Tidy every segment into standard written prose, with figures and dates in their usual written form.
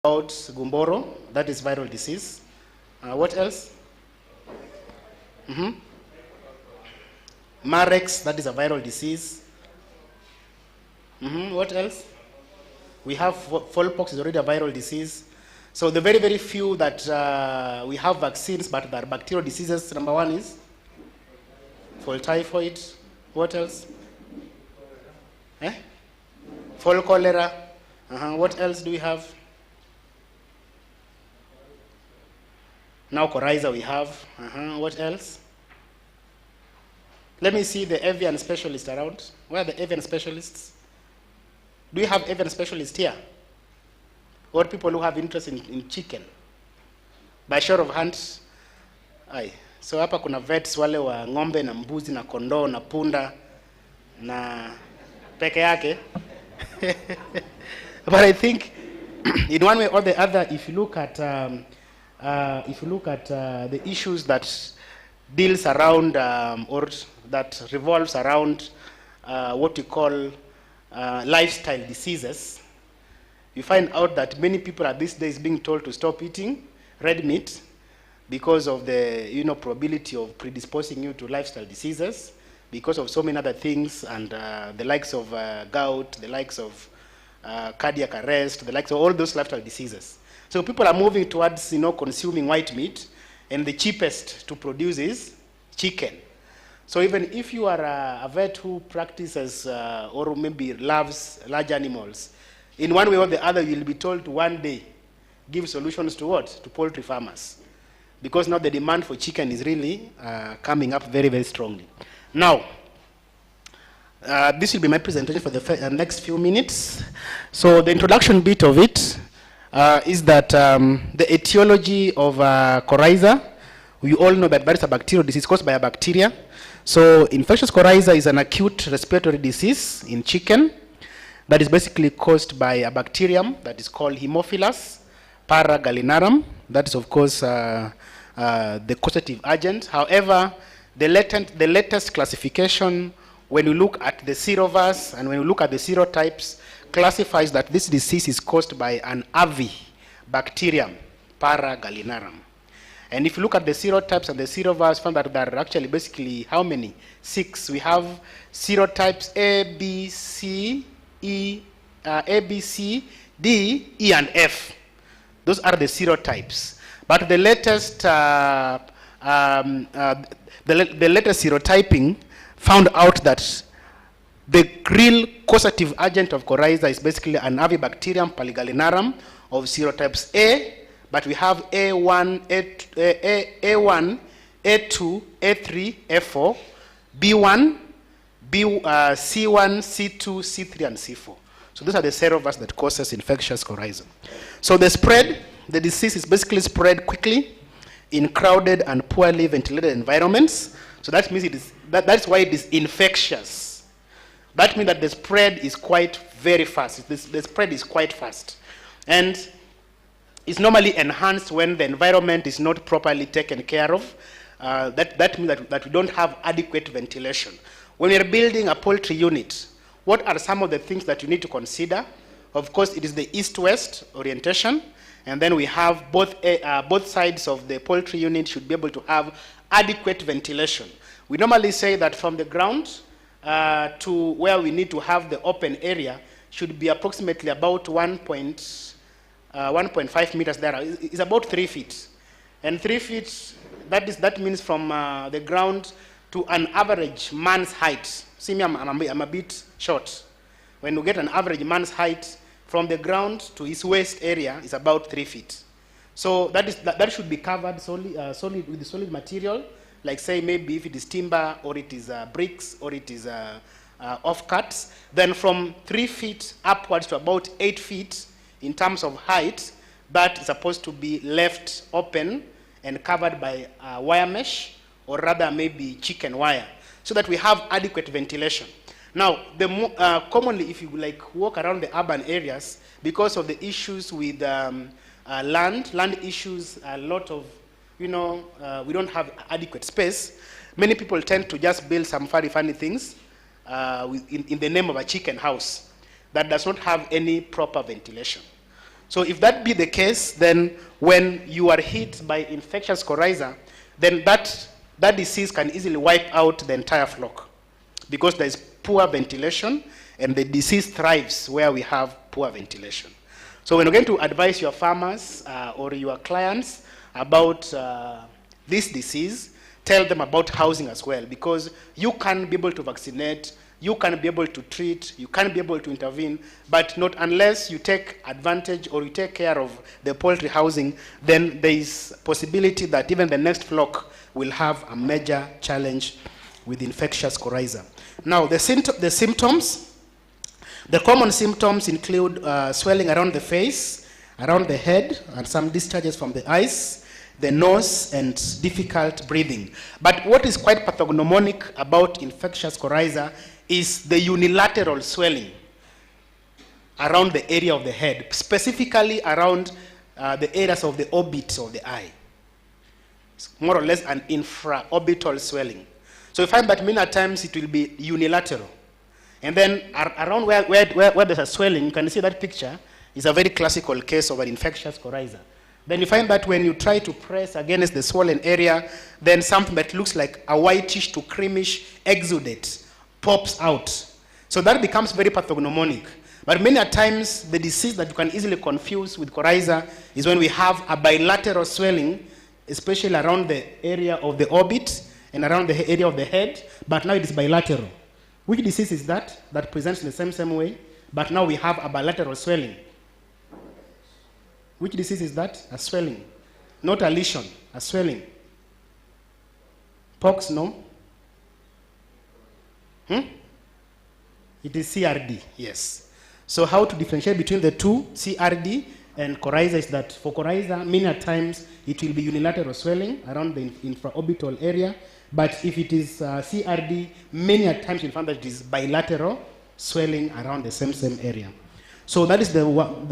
about Gumboro, that is viral disease. What else? Marex, that is a viral disease. What else? We have fowlpox, is already a viral disease. So the very, very few that we have vaccines, but there are bacterial diseases. Number one is fall typhoid. What else? Fall cholera. What else do we have? Now coryza we have. What else? Let me see the avian specialists around. Where are the avian specialists? Do you have avian specialists here? Or people who have interest in chicken? By show of hands. Aye. So hapa kuna vets wale wa ng'ombe na mbuzi na kondoo na punda na peke yake. But I think in one way or the other, if you look at the issues that deals around or that revolves around what we call lifestyle diseases, you find out that many people are these days being told to stop eating red meat because of the probability of predisposing you to lifestyle diseases, because of so many other things, and the likes of gout, the likes of cardiac arrest, the likes of all those lifestyle diseases. So people are moving towards consuming white meat, and the cheapest to produce is chicken. So even if you are a vet who practices or maybe loves large animals, in one way or the other you'll be told to one day give solutions to what? To poultry farmers. Because now the demand for chicken is really coming up very, very strongly. Now, this will be my presentation for the next few minutes. So the introduction bit of it is that the etiology of coryza, we all know that is a bacterial disease caused by a bacteria. So infectious coryza is an acute respiratory disease in chicken that is basically caused by a bacterium that is called Haemophilus paragallinarum. That is, of course, the causative agent. However, the latest classification, when you look at the serovirus and when you look at the serotypes, classifies that this disease is caused by an avi bacterium, paragallinarum. And if you look at the serotypes and the serovirus, found that there are actually basically how many? 6. We have serotypes A, B, C, D, E, and F. Those are the serotypes. But the latest, the latest serotyping found out that the real causative agent of coryza is basically an avibacterium paragallinarum of serotypes A, but we have A1, A1, A2, A3, A4, B1, C1, C2, C3, and C4. So those are the serovirus that causes infectious coryza. So the spread, the disease is basically spread quickly in crowded and poorly ventilated environments. So that means that's why it is infectious. That means that the spread is quite very fast. The spread is quite fast. And it's normally enhanced when the environment is not properly taken care of. That means that we don't have adequate ventilation. When you're building a poultry unit, what are some of the things that you need to consider? Of course, it is the east-west orientation. And then we have both sides of the poultry unit should be able to have adequate ventilation. We normally say that from the ground to where we need to have the open area should be approximately about 1.5 meters there. It's about 3 feet. And 3 feet, that means from the ground to an average man's height. See me, I'm a bit short. When you get an average man's height, from the ground to his waist area is about 3 feet. So that should be covered solid with the solid material, like say maybe if it is timber or it is bricks or it is offcuts. Then from 3 feet upwards to about 8 feet in terms of height, that is supposed to be left open and covered by wire mesh, or rather maybe chicken wire, so that we have adequate ventilation. Now, commonly, if you walk around the urban areas, because of the issues with land issues, a lot of, we don't have adequate space. Many people tend to just build some funny things in the name of a chicken house that does not have any proper ventilation. So if that be the case, then when you are hit by infectious coryza, then that disease can easily wipe out the entire flock because there is poor ventilation and the disease thrives where we have poor ventilation. So when you're going to advise your farmers or your clients about this disease, tell them about housing as well, because you can be able to vaccinate, you can be able to treat, you can be able to intervene, but not unless you take advantage or you take care of the poultry housing, then there is possibility that even the next flock will have a major challenge with infectious coryza. Now, the symptoms, the common symptoms include swelling around the face, around the head, and some discharges from the eyes, the nose, and difficult breathing. But what is quite pathognomonic about infectious coryza is the unilateral swelling around the area of the head, specifically around the areas of the orbit of the eye. It's more or less an infraorbital swelling. So you find that many times it will be unilateral. And then around where there's a swelling, you can see that picture, is a very classical case of an infectious coryza. Then you find that when you try to press against the swollen area, then something that looks like a whitish to creamish exudate pops out. So that becomes very pathognomonic. But many times, the disease that you can easily confuse with coryza is when we have a bilateral swelling, especially around the area of the orbit and around the area of the head, but now it is bilateral. Which disease is that? That presents in the same way, but now we have a bilateral swelling. Which disease is that? A swelling. Not a lesion, a swelling. Pox, no? It is CRD, yes. So how to differentiate between the two, CRD and coryza, is that for coryza, many times it will be unilateral swelling around the infraorbital area, but if it is CRD, many times you'll find that it is bilateral swelling around the same area. So that is the one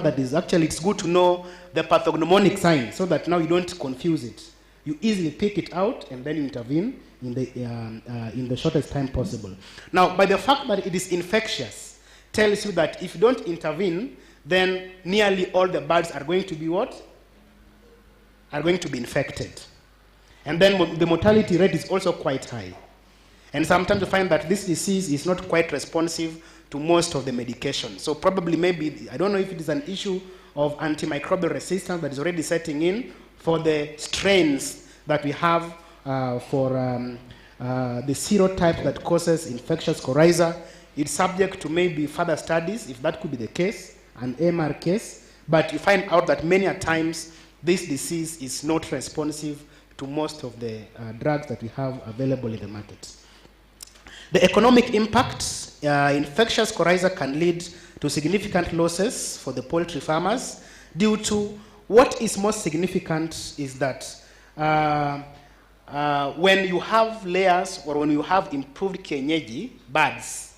that is actually, it's good to know the pathognomonic sign so that now you don't confuse it. You easily pick it out and then intervene in the shortest time possible. Now, by the fact that it is infectious, tells you that if you don't intervene, then nearly all the birds are going to be what? Are going to be infected. And then the mortality rate is also quite high. And sometimes you find that this disease is not quite responsive to most of the medication. So probably maybe, I don't know if it is an issue of antimicrobial resistance that is already setting in for the strains that we have for the serotype that causes infectious coryza. It's subject to maybe further studies, if that could be the case, an AMR case, but you find out that many times this disease is not responsive to most of the drugs that we have available in the market. The economic impact, infectious coryza can lead to significant losses for the poultry farmers due to what is most significant is that when you have layers or when you have improved kienyeji birds,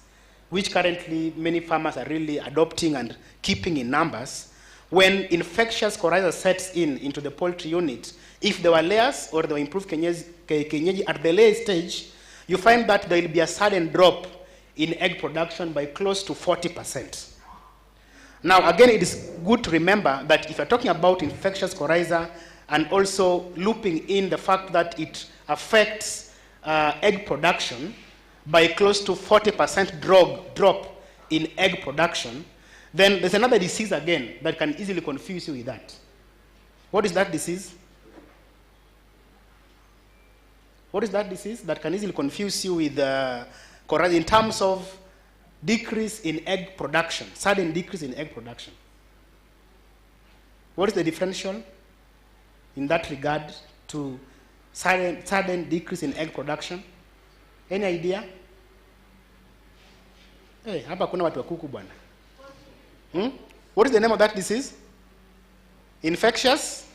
which currently many farmers are really adopting and keeping in numbers, when infectious coryza sets into the poultry unit, if there were layers or there were improved kienyeji at the layer stage, you find that there will be a sudden drop in egg production by close to 40%. Now, again, it is good to remember that if you're talking about infectious coryza and also looping in the fact that it affects egg production by close to 40% drop in egg production, then there's another disease again that can easily confuse you with that. What is that disease? What is that disease that can easily confuse you with coryza in terms of decrease in egg production, sudden decrease in egg production? What is the differential in that regard to sudden decrease in egg production? Any idea? Hey, hapa kuna watu wa kuku bwana. What is the name of that disease? Infectious?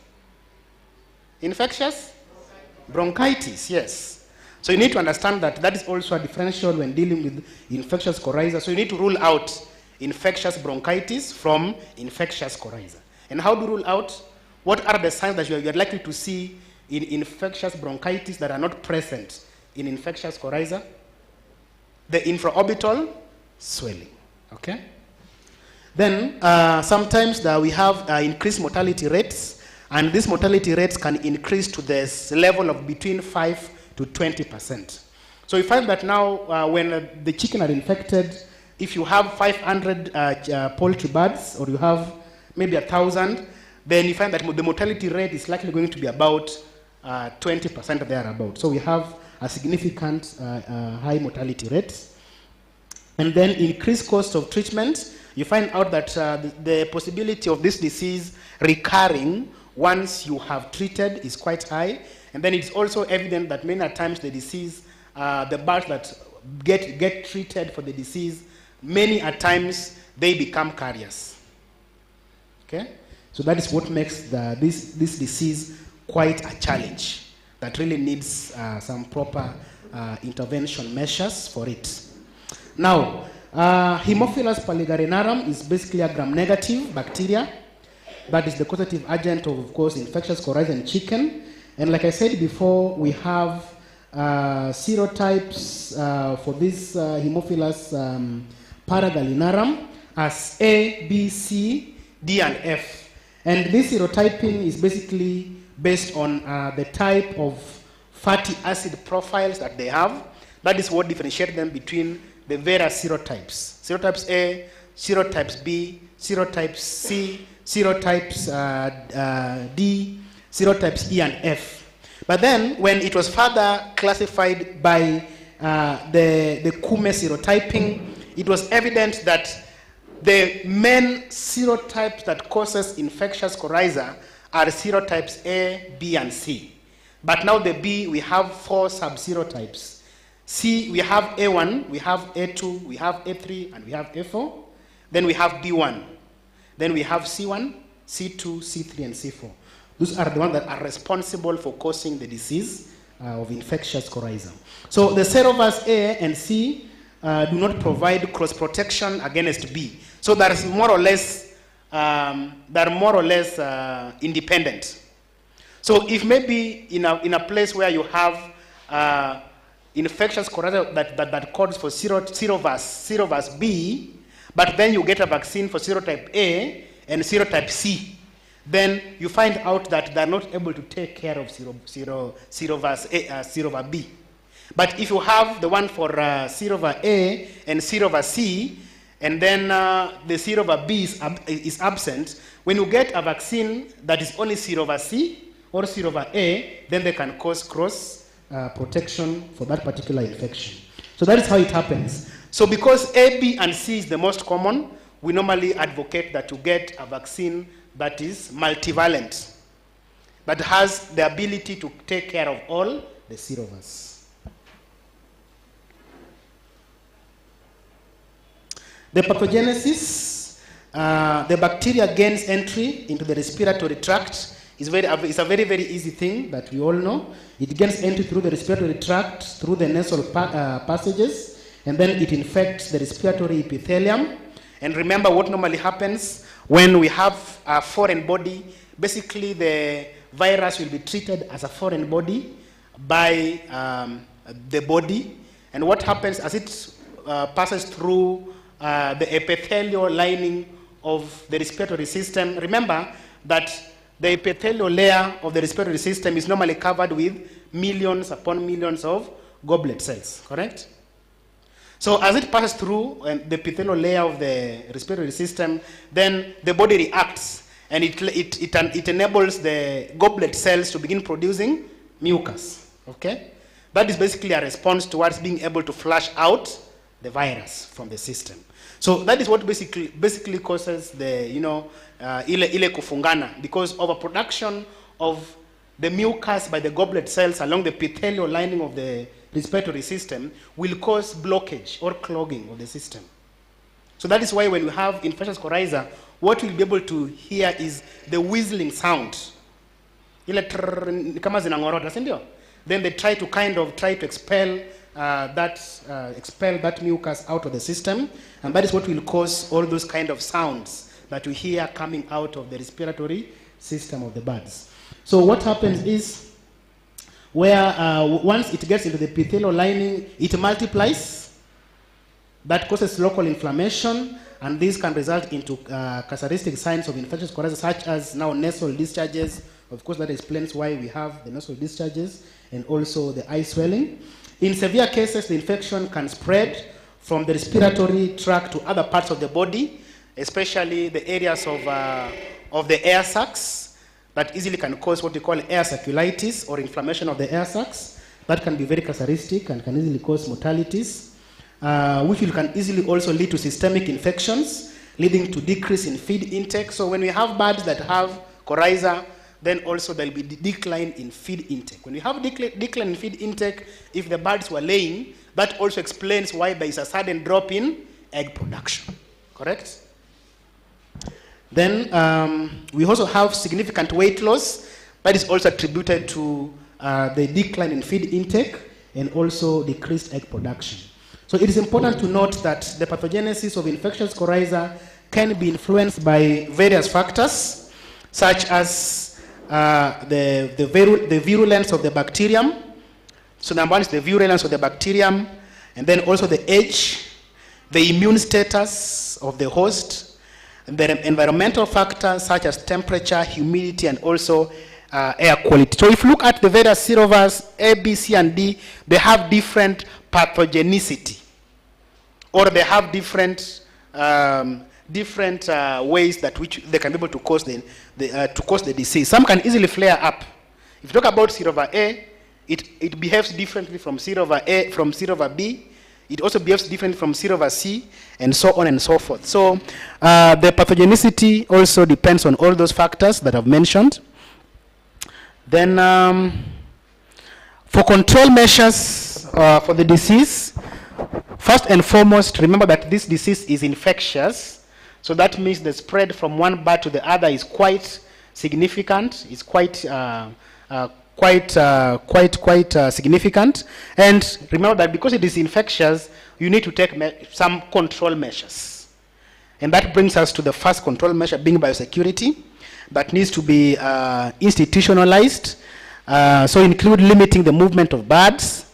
Bronchitis, yes. So you need to understand that that is also a differential when dealing with infectious coryza. So you need to rule out infectious bronchitis from infectious coryza. And how do you rule out? What are the signs that you are likely to see in infectious bronchitis that are not present in infectious coryza? The infraorbital swelling, okay? Then sometimes we have increased mortality rates, and these mortality rates can increase to this level of between 5 to 20%. So we find that now when the chicken are infected, if you have 500 poultry birds, or you have maybe 1,000, then you find that the mortality rate is likely going to be about 20% thereabout. So we have a significant high mortality rate. And then increased cost of treatment. You find out that the possibility of this disease recurring once you have treated is quite high. And then it's also evident that many times the disease, the birds that get treated for the disease, many times they become carriers. Okay? So that is what makes this disease quite a challenge that really needs some proper intervention measures for it. Now, Haemophilus palligarinarum is basically a gram-negative bacteria that is the causative agent of course, infectious coryza in chicken. And like I said before, we have serotypes for this Haemophilus palligarinarum as A, B, C, D, and F. And this serotyping is basically based on the type of fatty acid profiles that they have. That is what differentiates them between the various serotypes. Serotypes A, serotypes B, serotypes C, serotypes D, serotypes E and F. But then when it was further classified by the Kume serotyping, it was evident that the main serotypes that causes infectious coryza are serotypes A, B, and C. But now the B, we have 4 sub-serotypes. C, we have A1, we have A2, we have A3, and we have A4. Then we have B1. Then we have C1, C2, C3, and C4. Those are the ones that are responsible for causing the disease of infectious coryza. So the serovars A and C do not provide cross-protection against B. So that is more or less, independent. So if maybe in a place where you have infectious coryza that codes for serovars B, but then you get a vaccine for serotype A and serotype C, then you find out that they're not able to take care of serovar B. But if you have the one for serovar A and serovar C, and then the serovar B is absent, when you get a vaccine that is only serovar C or serovar A, then they can cause cross protection for that particular infection. So that is how it happens. So because A, B, and C is the most common, we normally advocate that you get a vaccine that is multivalent, that has the ability to take care of all the serovars. The pathogenesis, the bacteria gains entry into the respiratory tract. It's a very, very easy thing that we all know. It gains entry through the respiratory tract, through the nasal passages, and then it infects the respiratory epithelium. And remember what normally happens when we have a foreign body. Basically, the virus will be treated as a foreign body by the body. And what happens as it passes through the epithelial lining of the respiratory system, remember that the epithelial layer of the respiratory system is normally covered with millions upon millions of goblet cells, correct? So as it passes through the epithelial layer of the respiratory system, then the body reacts, and it enables the goblet cells to begin producing mucus, okay? That is basically a response towards being able to flush out the virus from the system. So that is what basically causes the, ile kufungana, because overproduction of the mucus by the goblet cells along the epithelial lining of the respiratory system will cause blockage or clogging of the system. So that is why when we have infectious coryza, what we'll be able to hear is the whistling sound. Ile kama zinangorota, si ndio? Then they try to expel that mucus out of the system, and that is what will cause all those kind of sounds that we hear coming out of the respiratory system of the birds. So what happens is, where once it gets into the epithelial lining, it multiplies. That causes local inflammation, and this can result into characteristic signs of infectious coryza, such as now nasal discharges. Of course, that explains why we have the nasal discharges, and also the eye swelling. In severe cases, the infection can spread from the respiratory tract to other parts of the body, especially the areas of the air sacs that easily can cause what we call air circulitis or inflammation of the air sacs. That can be very characteristic and can easily cause mortalities, which can easily also lead to systemic infections, leading to decrease in feed intake. So when we have birds that have coryza, then also there will be decline in feed intake. When we have decline in feed intake, if the birds were laying, that also explains why there is a sudden drop in egg production, correct? Then we also have significant weight loss that is also attributed to the decline in feed intake and also decreased egg production. So it is important to note that the pathogenesis of infectious coryza can be influenced by various factors, such as the virulence of the bacterium. So number one is the virulence of the bacterium, and then also the age, the immune status of the host, and the environmental factors such as temperature, humidity, and also air quality. So if you look at the various serovars, A, B, C, and D, they have different pathogenicity, or they have different ways that which they can be able to cause the disease. Some can easily flare up. If you talk about serovar A, it behaves differently from serovar A, from serovar B. It also behaves differently from serovar C, and so on and so forth. So the pathogenicity also depends on all those factors that I've mentioned. Then for control measures for the disease, first and foremost, remember that this disease is infectious. So that means the spread from one bird to the other is quite significant. It's quite significant. And remember that because it is infectious, you need to take some control measures. And that brings us to the first control measure, being biosecurity, that needs to be institutionalized. So include limiting the movement of birds,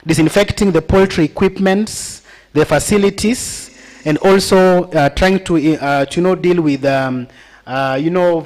disinfecting the poultry equipments, the facilities, and also trying to deal with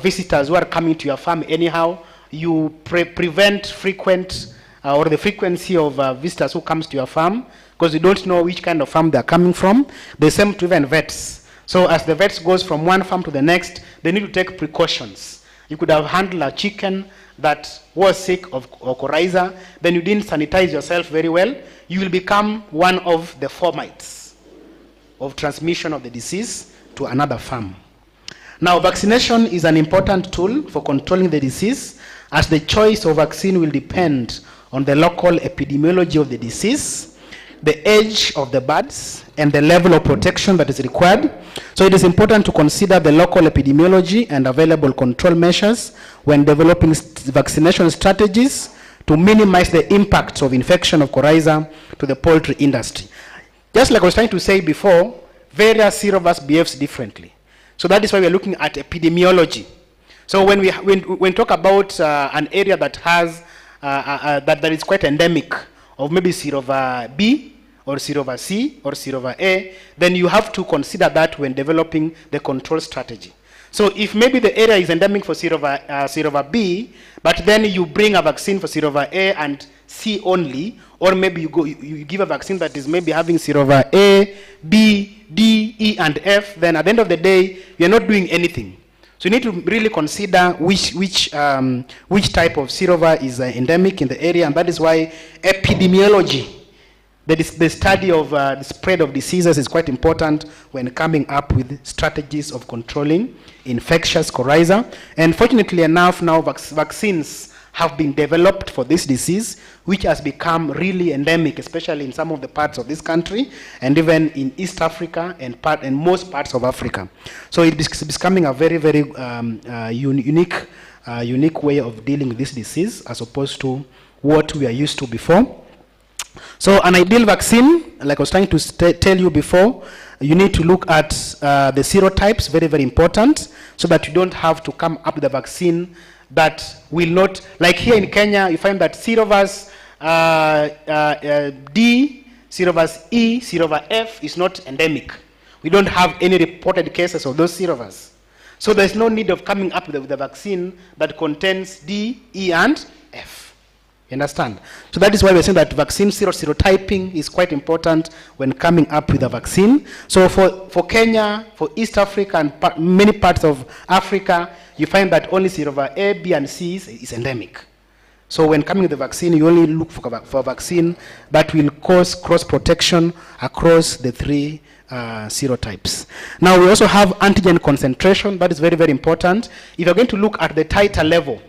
visitors who are coming to your farm anyhow. You prevent frequent or the frequency of visitors who comes to your farm, because you don't know which kind of farm they're coming from. The same to even vets. So as the vets goes from one farm to the next, they need to take precautions. You could have handled a chicken that was sick of coryza, then you didn't sanitize yourself very well, you will become one of the fomites of transmission of the disease to another farm. Now, vaccination is an important tool for controlling the disease, as the choice of vaccine will depend on the local epidemiology of the disease, the age of the birds, and the level of protection that is required. So it is important to consider the local epidemiology and available control measures when developing vaccination strategies to minimize the impact of infection of coryza to the poultry industry. Just like I was trying to say before, various serovars behaves differently. So that is why we are looking at epidemiology. So when we talk about an area that has that is quite endemic of maybe serovar B or serovar C or serovar A, then you have to consider that when developing the control strategy. So if maybe the area is endemic for serovar B, but then you bring a vaccine for serovar A and C only, or maybe you give a vaccine that is maybe having serovar A, B, D, E, and F, then at the end of the day, you're not doing anything. So you need to really consider which type of serovar is endemic in the area, and that is why epidemiology, the study of the spread of diseases, is quite important when coming up with strategies of controlling infectious coryza. And fortunately enough, now vaccines have been developed for this disease, which has become really endemic, especially in some of the parts of this country, and even in East Africa and most parts of Africa. So it is becoming a very, very unique way of dealing with this disease, as opposed to what we are used to before. So an ideal vaccine, like I was trying to tell you before, you need to look at the serotypes, very, very important, so that you don't have to come up with a vaccine that will not, like here in Kenya, you find that serovars D, serovars E, serovar F is not endemic. we don't have any reported cases of those serovars. So there's no need of coming up with a vaccine that contains D, E, and F. You understand? So that is why we're saying that vaccine serotyping is quite important when coming up with a vaccine. So for Kenya, for East Africa, and many parts of Africa, you find that only serovar A, B, and C is endemic. So when coming with the vaccine, you only look for a vaccine that will cause cross-protection across the three serotypes. Now we also have antigen concentration. That is very, very important. If you're going to look at the titer level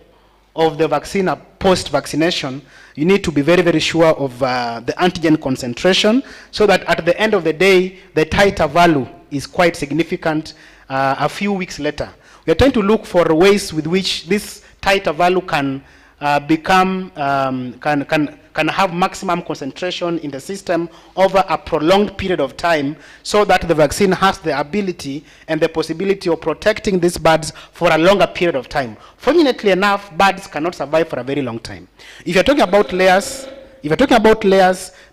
of the vaccine post-vaccination, you need to be very, very sure of the antigen concentration so that at the end of the day, the titer value is quite significant a few weeks later. We are trying to look for ways with which this titer value can can have maximum concentration in the system over a prolonged period of time so that the vaccine has the ability and the possibility of protecting these birds for a longer period of time. Fortunately enough, birds cannot survive for a very long time. If you're talking about layers,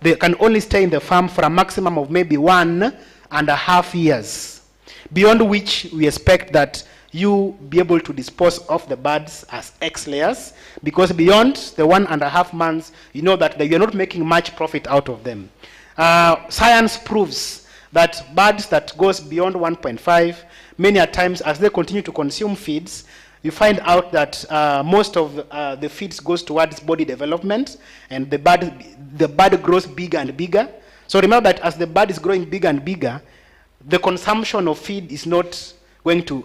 they can only stay in the farm for a maximum of maybe 1.5 years, beyond which we expect that you be able to dispose of the birds as X layers, because beyond the 1.5 months, you know that you're not making much profit out of them. Science proves that birds that goes beyond 1.5, many a times as they continue to consume feeds, you find out that most of the feeds goes towards body development, and the bird grows bigger and bigger. So remember that as the bird is growing bigger and bigger, the consumption of feed is not going to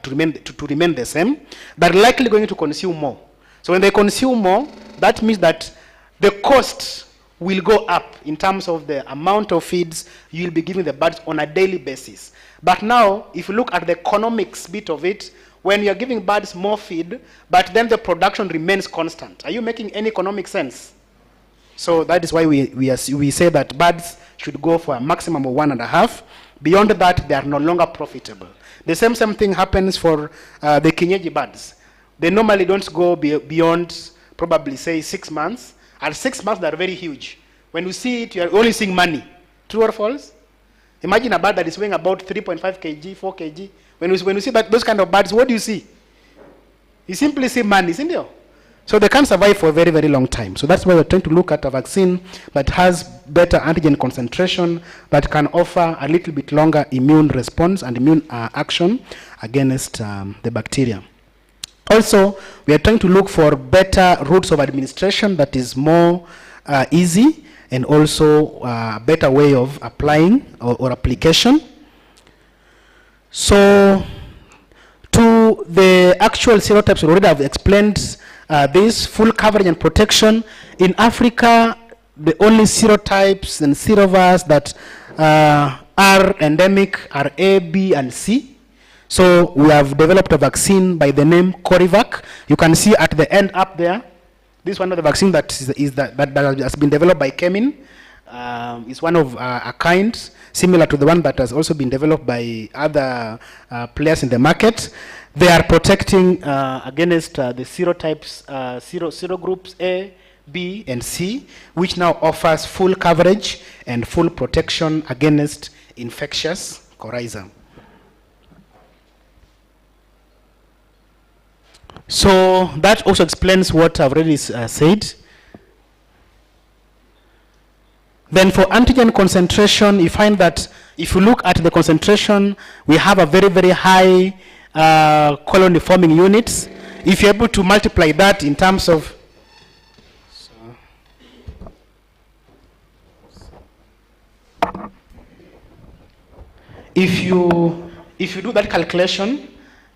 remain the same. They're likely going to consume more. So when they consume more, that means that the cost will go up in terms of the amount of feeds you'll be giving the birds on a daily basis. But now, if you look at the economics bit of it, when you're giving birds more feed, but then the production remains constant, are you making any economic sense? So that is why we say that birds should go for a maximum of 1.5. Beyond that, they are no longer profitable. The same thing happens for the kienyeji birds. They normally don't go beyond probably say 6 months. At 6 months, they're very huge. When you see it, you're only seeing money. True or false? Imagine a bird that is weighing about 3.5 kg, 4 kg. When you see those kind of birds, what do you see? You simply see money, isn't it? So they can't survive for a very, very long time. So that's why we're trying to look at a vaccine that has better antigen concentration, that can offer a little bit longer immune response and immune action against the bacteria. Also, we are trying to look for better routes of administration that is more easy, and also a better way of applying or application. So, to the actual serotypes, we already have explained this full coverage and protection. In Africa, the only serotypes and serovars that are endemic are A, B, and C. So we have developed a vaccine by the name Corivac. You can see at the end up there, this one of the vaccine that has been developed by Kemin. It's one of a kind, similar to the one that has also been developed by other players in the market. They are protecting against the serotypes, serogroups A, B, and C, which now offers full coverage and full protection against infectious coryza. So that also explains what I've already said. Then for antigen concentration, you find that if you look at the concentration, we have a very, very high colony forming units. If you're able to multiply that in terms of if you do that calculation,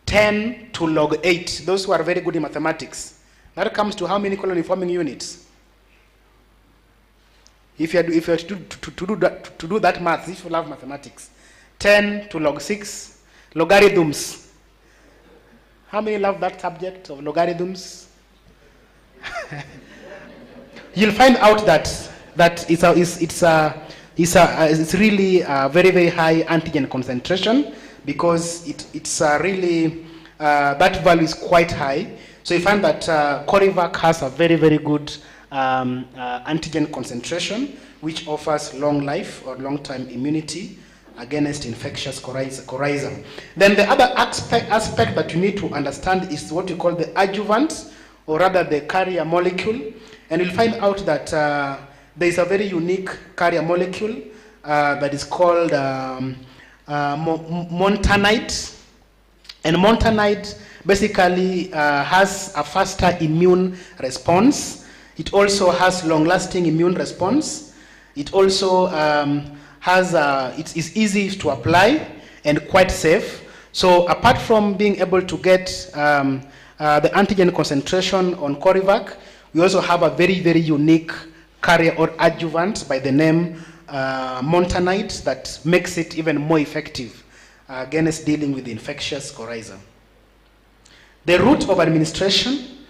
10 to log 8, those who are very good in mathematics, that comes to how many colony forming units? If you are to do that math, if you love mathematics, 10 to log 6, logarithms. How many love that subject of logarithms? You'll find out that it's really a very, very high antigen concentration, because it's really that value is quite high. So you find that Corivac has a very, very good antigen concentration, which offers long life or long-term immunity against infectious coryza. Then the other aspect that you need to understand is what you call the adjuvant, or rather the carrier molecule. And you'll find out that there is a very unique carrier molecule that is called montanide. And montanide basically has a faster immune response. It also has long-lasting immune response. It also it's easy to apply and quite safe. So apart from being able to get the antigen concentration on Corivac, we also have a very, very unique carrier or adjuvant by the name montanide that makes it even more effective against dealing with the infectious coryza. The route of administration,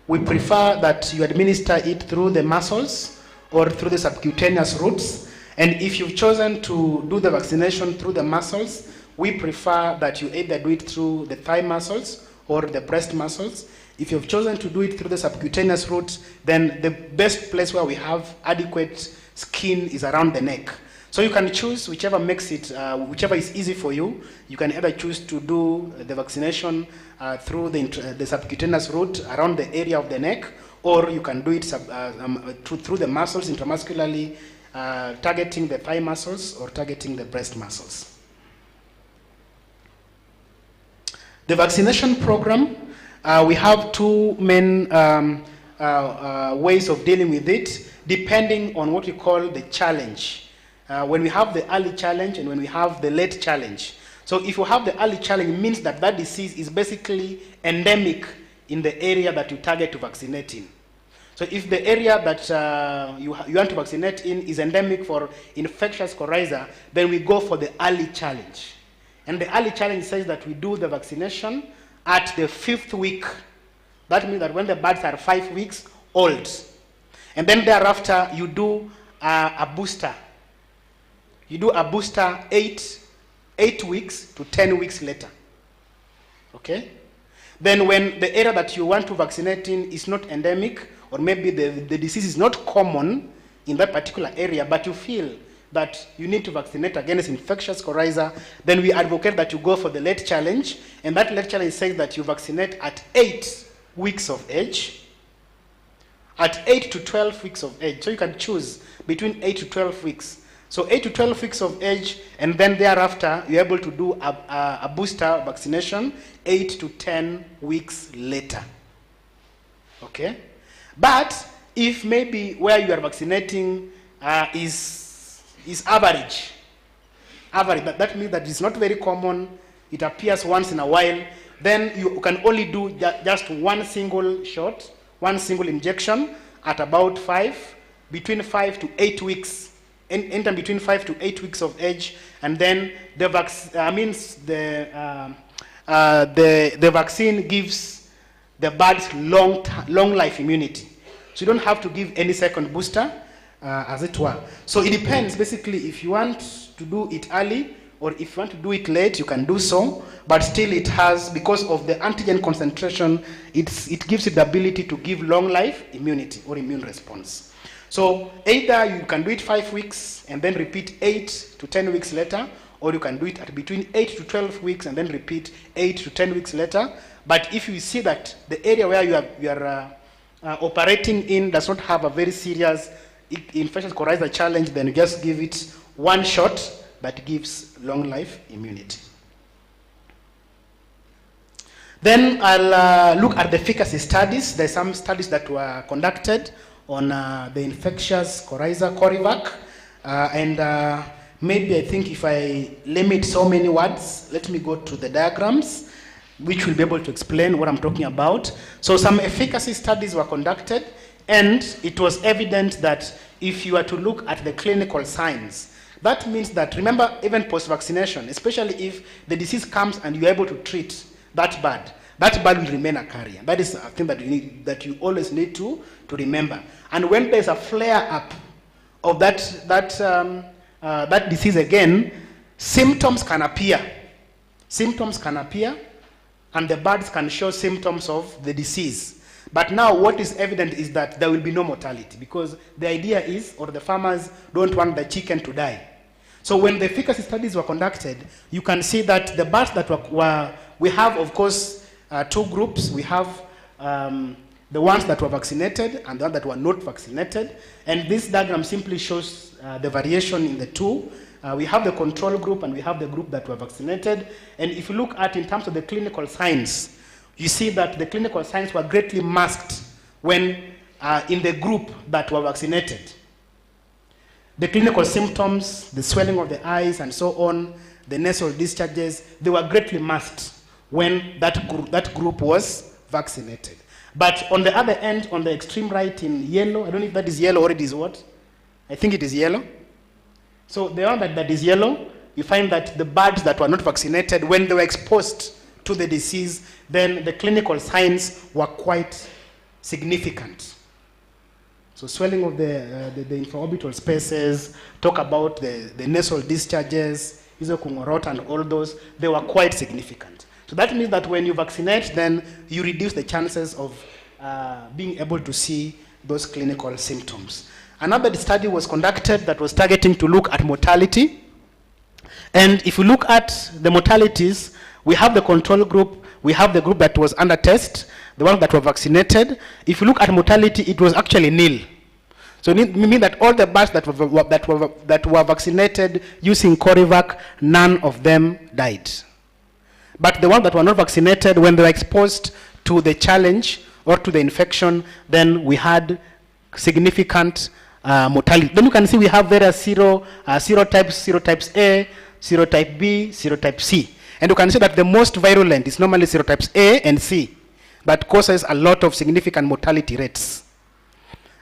we prefer that you administer it through the muscles or through the subcutaneous routes. And if you've chosen to do the vaccination through the muscles, we prefer that you either do it through the thigh muscles or the breast muscles. If you've chosen to do it through the subcutaneous route, then the best place where we have adequate skin is around the neck. So you can choose whichever makes it, whichever is easy for you. You can either choose to do the vaccination through the subcutaneous route around the area of the neck, or you can do it through the muscles intramuscularly, targeting the thigh muscles or targeting the breast muscles. The vaccination program, we have two main ways of dealing with it, depending on what we call the challenge. When we have the early challenge and when we have the late challenge. So if you have the early challenge, it means that that disease is basically endemic in the area that you target to vaccinate in. So if the area that you want to vaccinate in is endemic for infectious coryza, then we go for the early challenge. And the early challenge says that we do the vaccination at the 5th week. That means that when the birds are 5 weeks old. And then thereafter, you do a booster. You do a booster 8 weeks to 10 weeks later. Okay? Then when the area that you want to vaccinate in is not endemic, or maybe the disease is not common in that particular area, but you feel that you need to vaccinate against infectious coryza, then we advocate that you go for the late challenge. And that late challenge says that you vaccinate at 8 weeks of age, at 8 to 12 weeks of age. So you can choose between 8 to 12 weeks. So 8 to 12 weeks of age, and then thereafter, you're able to do a booster vaccination 8 to 10 weeks later. Okay? But if maybe where you are vaccinating is average, that means that it's not very common, it appears once in a while, then you can only do just one single shot, one single injection at about between 5 to 8 weeks. Anytime between 5 to 8 weeks of age, and then the vaccine gives the birds long life immunity. So you don't have to give any second booster, as it were. So it depends, basically, if you want to do it early or if you want to do it late, you can do so. But still, it has, because of the antigen concentration, it gives it the ability to give long life immunity or immune response. So either you can do it 5 weeks and then repeat 8 to 10 weeks later, or you can do it at between 8 to 12 weeks and then repeat 8 to 10 weeks later. But if you see that the area where you are operating in does not have a very serious infectious coryza challenge, then you just give it one shot that gives long life immunity. Then I'll look at the efficacy studies. There's some studies that were conducted on the infectious coryza, Corivac, and maybe I think if I limit so many words, let me go to the diagrams, which will be able to explain what I'm talking about. So some efficacy studies were conducted, and it was evident that if you are to look at the clinical signs, that means that, remember, even post-vaccination, especially if the disease comes and you're able to treat that bird will remain a carrier. That is a thing that you always need to remember. And when there's a flare-up of that disease again, symptoms can appear. Symptoms can appear, and the birds can show symptoms of the disease. But now what is evident is that there will be no mortality, because the idea is, or the farmers don't want the chicken to die. So when the efficacy studies were conducted, you can see that the birds that we have, of course, two groups. We have the ones that were vaccinated and the ones that were not vaccinated. And this diagram simply shows the variation in the two. We have the control group and we have the group that were vaccinated. And if you look at in terms of the clinical signs, you see that the clinical signs were greatly masked when in the group that were vaccinated. The clinical symptoms, the swelling of the eyes and so on, the nasal discharges, they were greatly masked when that group was vaccinated. But on the other end, on the extreme right in yellow, I don't know if that is yellow or it is what? I think it is yellow. So the one that is yellow, you find that the birds that were not vaccinated, when they were exposed to the disease, then the clinical signs were quite significant. So swelling of the infraorbital spaces, talk about the nasal discharges, isokungorot and all those, they were quite significant. So that means that when you vaccinate, then you reduce the chances of being able to see those clinical symptoms. Another study was conducted that was targeting to look at mortality. And if you look at the mortalities, we have the control group, we have the group that was under test, the ones that were vaccinated. If you look at mortality, it was actually nil. So it means that all the birds that were vaccinated using Corivac, none of them died. But the ones that were not vaccinated, when they were exposed to the challenge or to the infection, then we had significant mortality. Then you can see we have various serotypes A, serotype B, serotype C. And you can see that the most virulent is normally serotypes A and C. That causes a lot of significant mortality rates.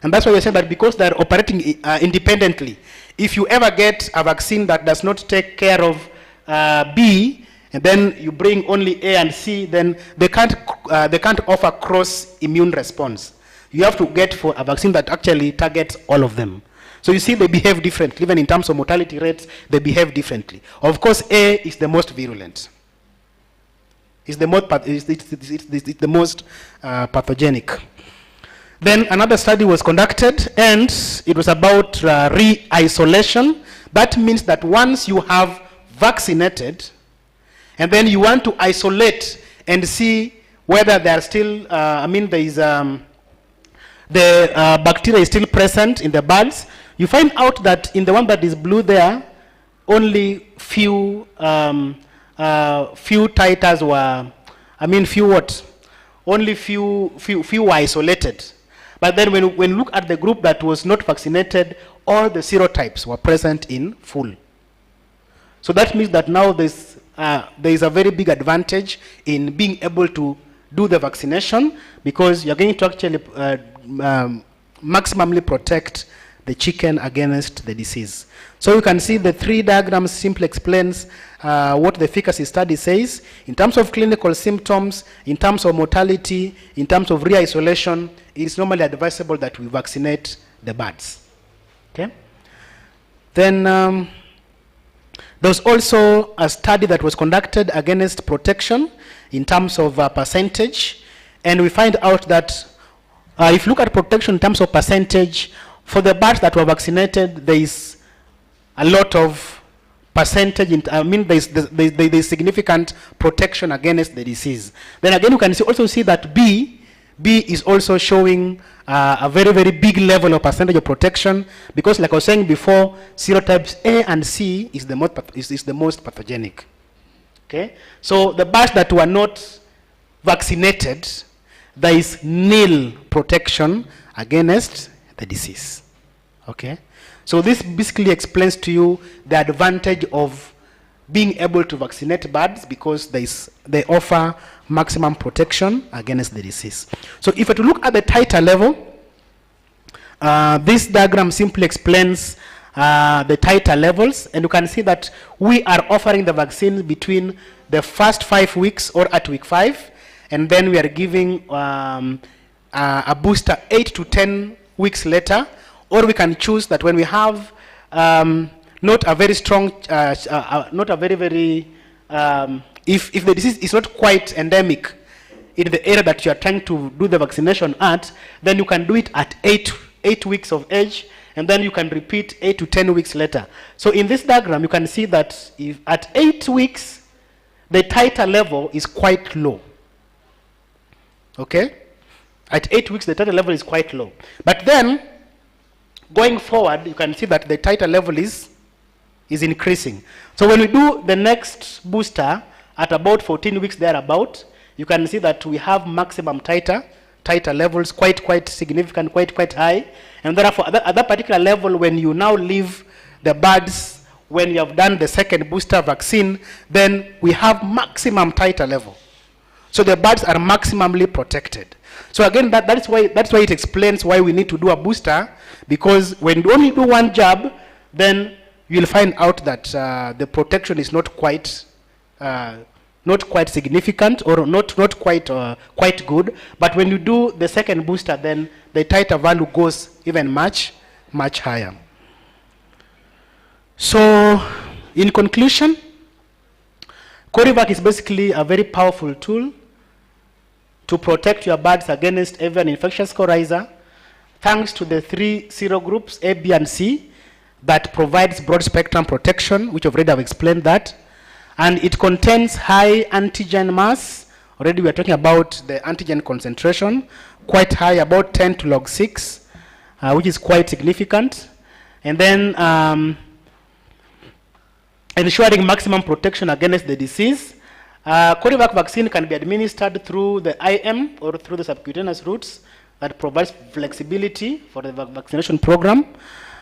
And that's why we say that because they're operating independently, if you ever get a vaccine that does not take care of B, and then you bring only A and C, then they can't offer cross immune response. You have to get for a vaccine that actually targets all of them. So you see they behave differently. Even in terms of mortality rates, they behave differently. Of course, A is the most virulent. It's the most pathogenic. Then another study was conducted, and it was about re-isolation. That means that once you have vaccinated, and then you want to isolate and see whether there are still, there is the bacteria is still present in the birds. You find out that in the one that is blue there, only few titers were, only few were isolated. But then when you look at the group that was not vaccinated, all the serotypes were present in full. So that means that now there is a very big advantage in being able to do the vaccination, because you're going to actually maximally protect the chicken against the disease. So you can see the three diagrams simply explains what the efficacy study says. In terms of clinical symptoms, in terms of mortality, in terms of re-isolation, it's normally advisable that we vaccinate the birds. Okay? Then there was also a study that was conducted against protection in terms of percentage, and we find out that if you look at protection in terms of percentage, for the birds that were vaccinated, there is a lot of percentage, there is significant protection against the disease. Then again, you can also see that B is also showing a very, very big level of percentage of protection, because like I was saying before, serotypes A and C is the most pathogenic. Okay? So the birds that were not vaccinated, there is nil protection against the disease. Okay? So this basically explains to you the advantage of being able to vaccinate birds, because they offer maximum protection against the disease. So if you look at the titer level, this diagram simply explains the titer levels, and you can see that we are offering the vaccine between the first 5 weeks or at week 5, and then we are giving a booster 8 to 10 weeks later, or we can choose that when we have not a very strong, if the disease is not quite endemic in the area that you are trying to do the vaccination at, then you can do it at 8 8 weeks of age, and then you can repeat 8 to 10 weeks later. So in this diagram, you can see that if at 8 weeks, the titer level is quite low. Okay? At 8 weeks, the titer level is quite low. But then, going forward, you can see that the titer level is increasing. So when we do the next booster at about 14 weeks thereabout, you can see that we have maximum titer levels quite significant, quite high. And therefore, at that particular level, when you now leave the birds, when you have done the second booster vaccine, then we have maximum titer level. So the birds are maximally protected. So again, that's why it explains why we need to do a booster, because when you only do one jab, then you'll find out that the protection is not quite significant, or not quite good. But when you do the second booster, then the titer value goes even much higher. So in conclusion, Corivac is basically a very powerful tool to protect your birds against avian infectious coryza, thanks to the 3 serogroups, A, B, and C, that provides broad spectrum protection, which already I've explained that. And it contains high antigen mass. Already we are talking about the antigen concentration, quite high, about 10 to log 6, which is quite significant. And then ensuring maximum protection against the disease. Corivac vaccine can be administered through the IM or through the subcutaneous routes that provides flexibility for the vaccination program.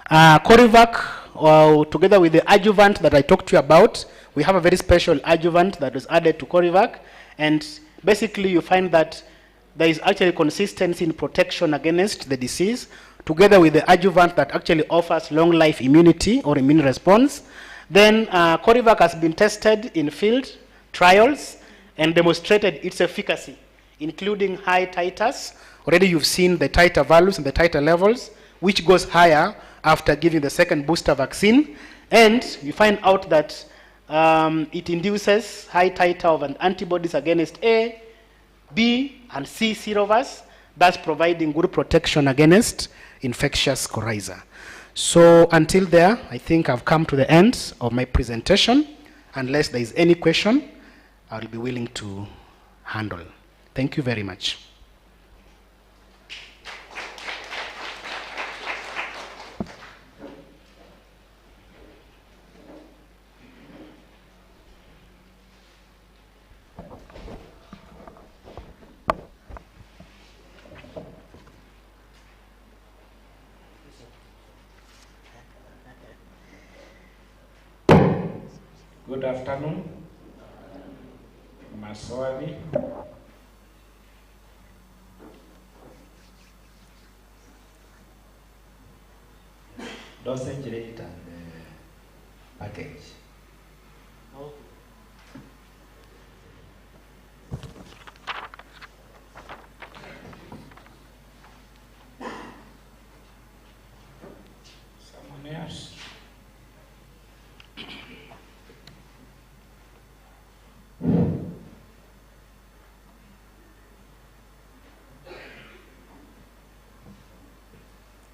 Corivac, together with the adjuvant that I talked to you about, we have a very special adjuvant that was added to Corivac, and basically you find that there is actually consistency in protection against the disease, together with the adjuvant that actually offers long life immunity or immune response. Then Corivac has been tested in field trials and demonstrated its efficacy, including high titers. Already you've seen the titer values and the titer levels, which goes higher after giving the second booster vaccine. And you find out that it induces high titer of antibodies against A, B, and C serovirus, thus providing good protection against infectious coryza. So until there, I think I've come to the end of my presentation. Unless there is any question, I'll be willing to handle. Thank you very much. Good afternoon. Maswali. Dosage rate and package. Someone else?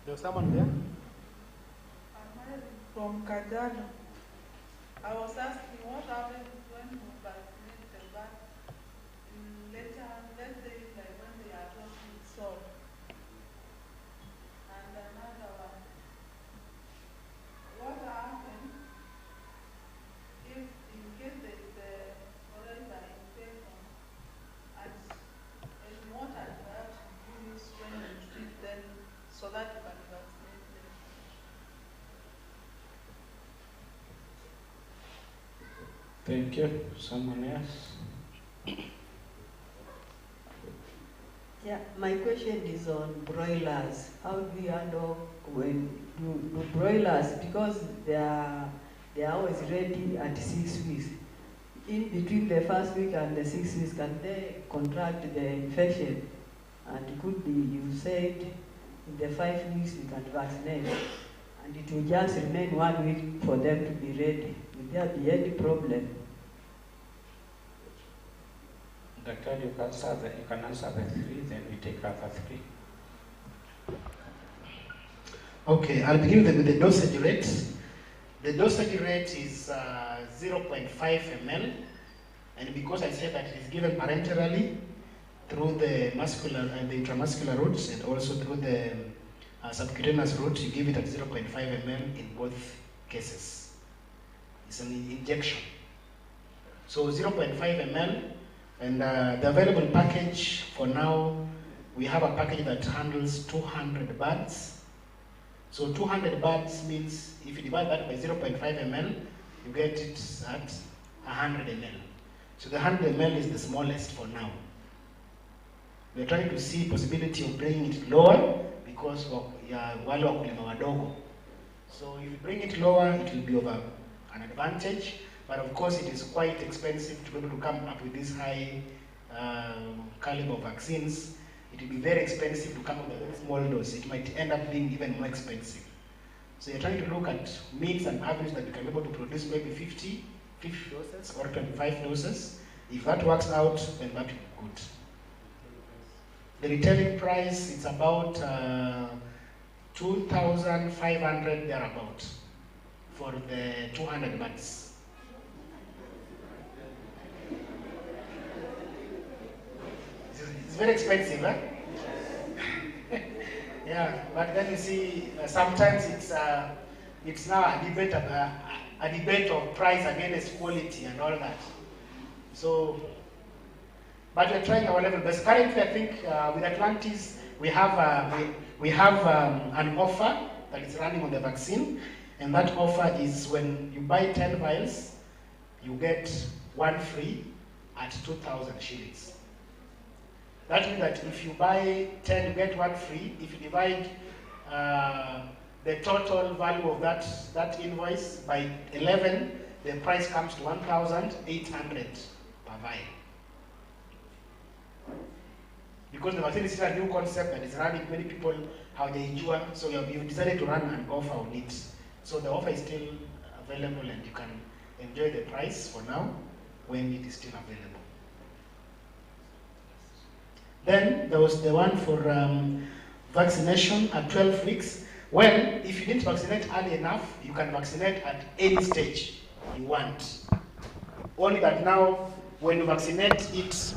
There's someone there? I'm from Kajano. I was asking what happens when you vaccinate the bat later, let's say like when they are talking salt. And another one. What happens if in case there is a coryza infection and what antibiotics you use when you treat them so that you can vaccinate them? Thank you. Someone else? Yeah, my question is on broilers. How do you handle when do broilers, because they are always ready at 6 weeks. In between the first week and the 6 weeks, can they contract the infection? And could be, you said, in the 5 weeks we can vaccinate, and it will just remain 1 week for them to be ready. Will there be any problem? Doctor, you can answer the 3, then we take other 3. Okay, I'll begin with the dosage rate. The dosage rate is 0.5 ml, and because I said that it is given parenterally through the muscular and the intramuscular routes and also through the subcutaneous route, you give it at 0.5 ml in both cases. It's an injection. So 0.5 ml, and the available package for now, we have a package that handles 200 birds. So 200 birds means if you divide that by 0.5 ml, you get it at 100 ml. So the 100 ml is the smallest for now. We're trying to see possibility of bringing it lower because wale wakulima wadogo. So if you bring it lower, it will be of an advantage. But of course, it is quite expensive to be able to come up with these high caliber vaccines. It will be very expensive to come up with a very small dose. It might end up being even more expensive. So you're trying to look at means and average that you can be able to produce maybe 50 doses or 25 doses. If that works out, then that will be good. The retailing price, it's about 2,500 thereabout for the 200 birds. It's very expensive, huh? Yeah, but then you see, sometimes it's now a debate of price against quality and all that. So, but we're trying our level best. Currently, I think with Atlantis, we have an offer that is running on the vaccine, and that offer is when you buy 10 vials, you get one free at 2,000 shillings. That means that if you buy 10, you get one free. If you divide the total value of that invoice by 11, the price comes to 1,800 per vial. Because the vaccine is still a new concept that is running, many people how they enjoy, so you've decided to run an offer on it. So the offer is still available and you can enjoy the price for now when it is still available. Then there was the one for vaccination at 12 weeks. Well, if you didn't vaccinate early enough, you can vaccinate at any stage you want. Only that now, when you vaccinate it,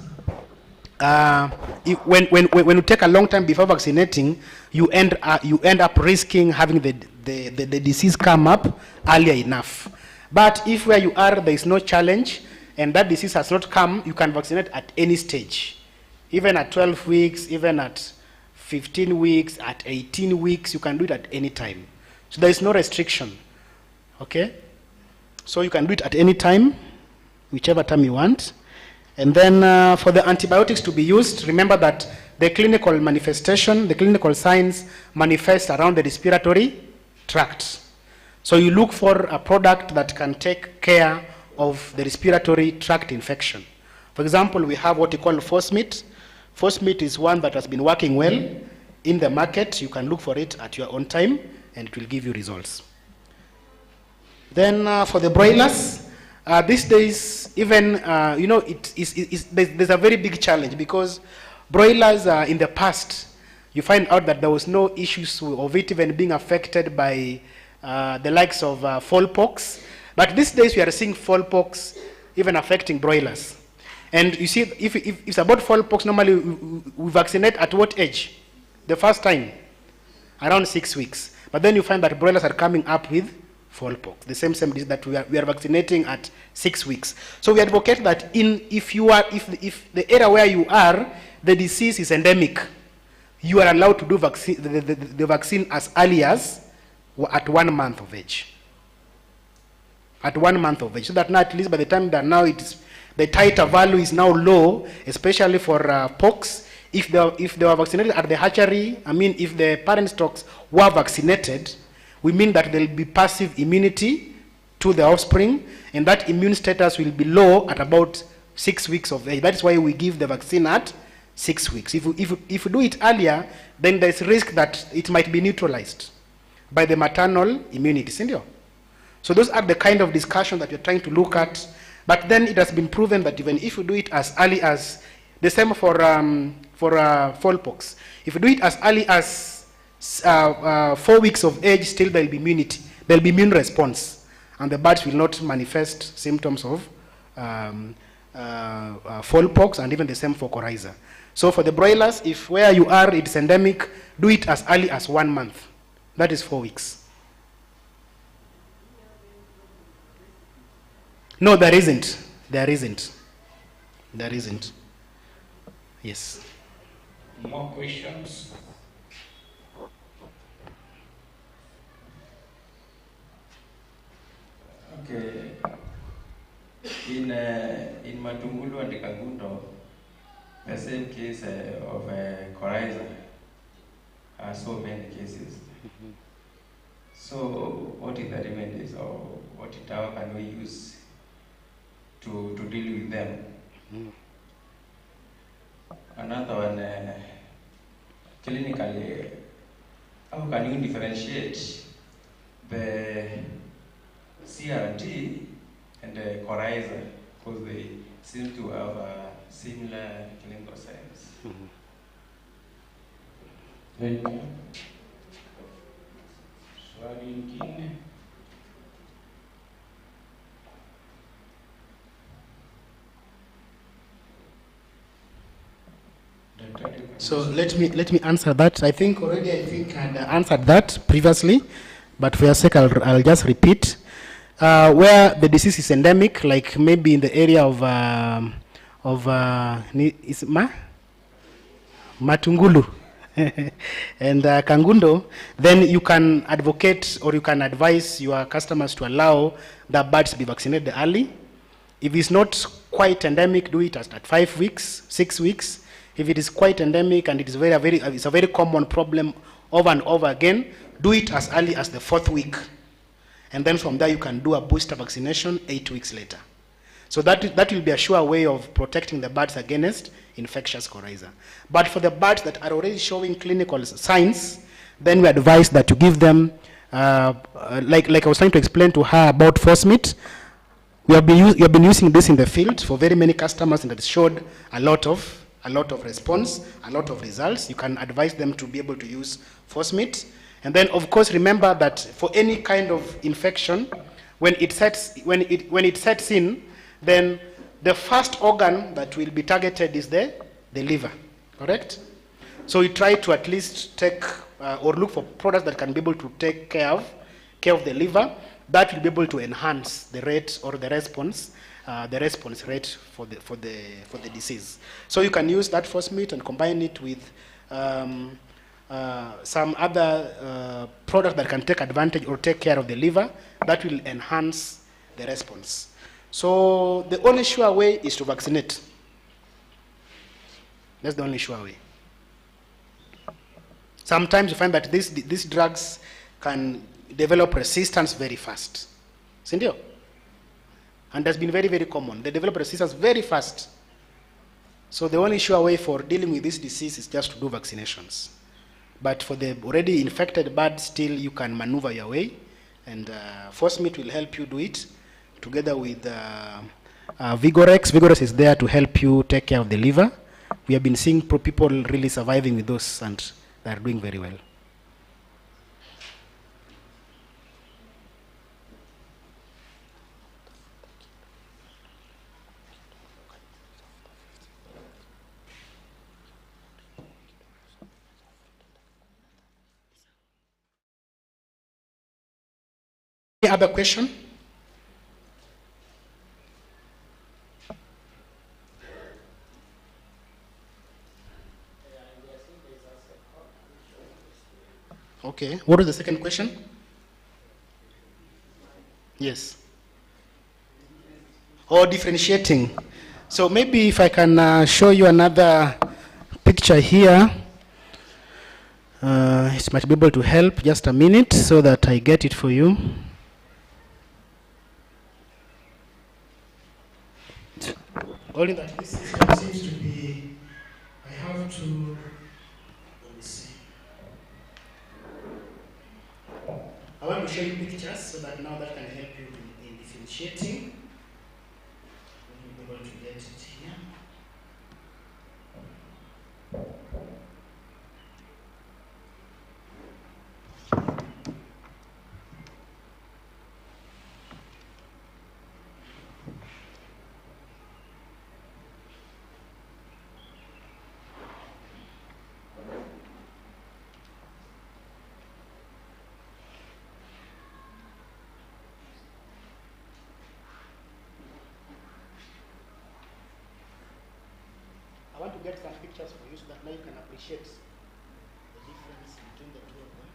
when you take a long time before vaccinating, you end up risking having the disease come up earlier enough. But if where you are there is no challenge and that disease has not come, you can vaccinate at any stage. Even at 12 weeks, even at 15 weeks, at 18 weeks, you can do it at any time. So there is no restriction, okay? So you can do it at any time, whichever time you want. And then for the antibiotics to be used, remember that the clinical manifestation, the clinical signs manifest around the respiratory tract. So you look for a product that can take care of the respiratory tract infection. For example, we have what we call Fosmit. Fosmit is one that has been working well in the market. You can look for it at your own time and it will give you results. Then for the broilers, these days, even, there's a very big challenge because broilers in the past, you find out that there was no issues of it even being affected by the likes of fowlpox. But these days we are seeing fowlpox even affecting broilers. And you see, if it's about fowlpox, normally we vaccinate at what age? The first time, around 6 weeks. But then you find that broilers are coming up with fowlpox, the same disease that we are vaccinating at 6 weeks. So we advocate that if the area where you are, the disease is endemic, you are allowed to do the vaccine as early as at 1 month of age. At 1 month of age, so that now at least by the time that now the titer value is now low, especially for pox. If they were vaccinated at the hatchery, if the parent stocks were vaccinated, we mean that there will be passive immunity to the offspring, and that immune status will be low at about 6 weeks of age. That is why we give the vaccine at 6 weeks. If you do it earlier, then there's risk that it might be neutralized by the maternal immunity. So those are the kind of discussion that you're trying to look at. But then it has been proven that even if you do it as early as, the same for fowlpox, if you do it as early as 4 weeks of age, still there will be immunity. There will be immune response, and the birds will not manifest symptoms of fowlpox, and even the same for coryza. So for the broilers, if where you are it's endemic, do it as early as 1 month. That is 4 weeks. No, there isn't. There isn't. There isn't. Yes. More questions? Okay. In Matungulu and Kangundo, the same case of coryza, so many cases. So what is the remedies, or what tower can we use to deal with them? Another one, clinically, how can you differentiate the CRT and the coryza, because they seem to have similar clinical signs? Thank you. Swali lingine? So let me answer that. I think I had answered that previously, but for your sake, I'll just repeat. Where the disease is endemic, like maybe in the area of Matungulu and Kangundo, then you can advocate or you can advise your customers to allow the birds to be vaccinated early. If it's not quite endemic, do it at 5 weeks, 6 weeks. If it is quite endemic and it is it's a very common problem over and over again, do it as early as the 4th week. And then from there you can do a booster vaccination 8 weeks later. So that will be a sure way of protecting the birds against infectious coryza. But for the birds that are already showing clinical signs, then we advise that you give them, like I was trying to explain to her about force meat. We have been using this in the field for very many customers, and it showed a lot of response, a lot of results. You can advise them to be able to use force meat. And then, of course, remember that for any kind of infection, when it sets in, then the first organ that will be targeted is the liver, correct? So you try to at least take or look for products that can be able to take care of the liver. That will be able to enhance the rate or the response rate for the disease. So you can use that force meat and combine it with some other product that can take advantage or take care of the liver. That will enhance the response. So the only sure way is to vaccinate. That's the only sure way. Sometimes you find that these drugs can develop resistance very fast. Sindio? And that's been very, very common. They develop resistance very fast. So the only sure way for dealing with this disease is just to do vaccinations. But for the already infected birds, still you can maneuver your way, and force meat will help you do it, together with Vigorex. Vigorex is there to help you take care of the liver. We have been seeing people really surviving with those, and they are doing very well. Any other question? Okay. What is the second question? Yes. Or differentiating. So maybe if I can show you another picture here, it might be able to help. Just a minute so that I get it for you. Only that this system seems to be, I have to, let me see. I want to show you pictures so that now that can help you in differentiating. Let me be able to get it here. pictures for you so that now you can appreciate the difference between the two of them.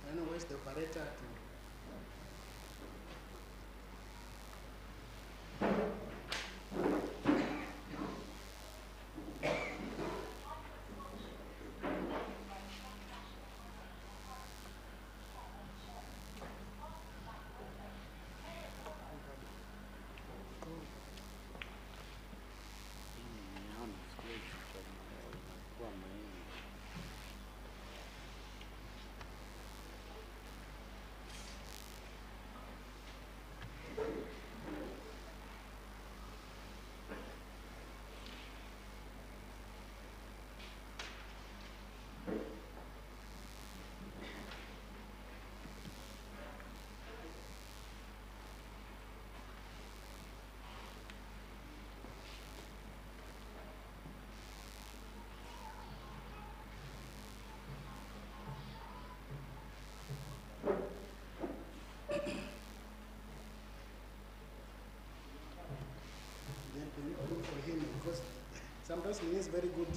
I don't know where's the operator to. For him, because sometimes he is very good.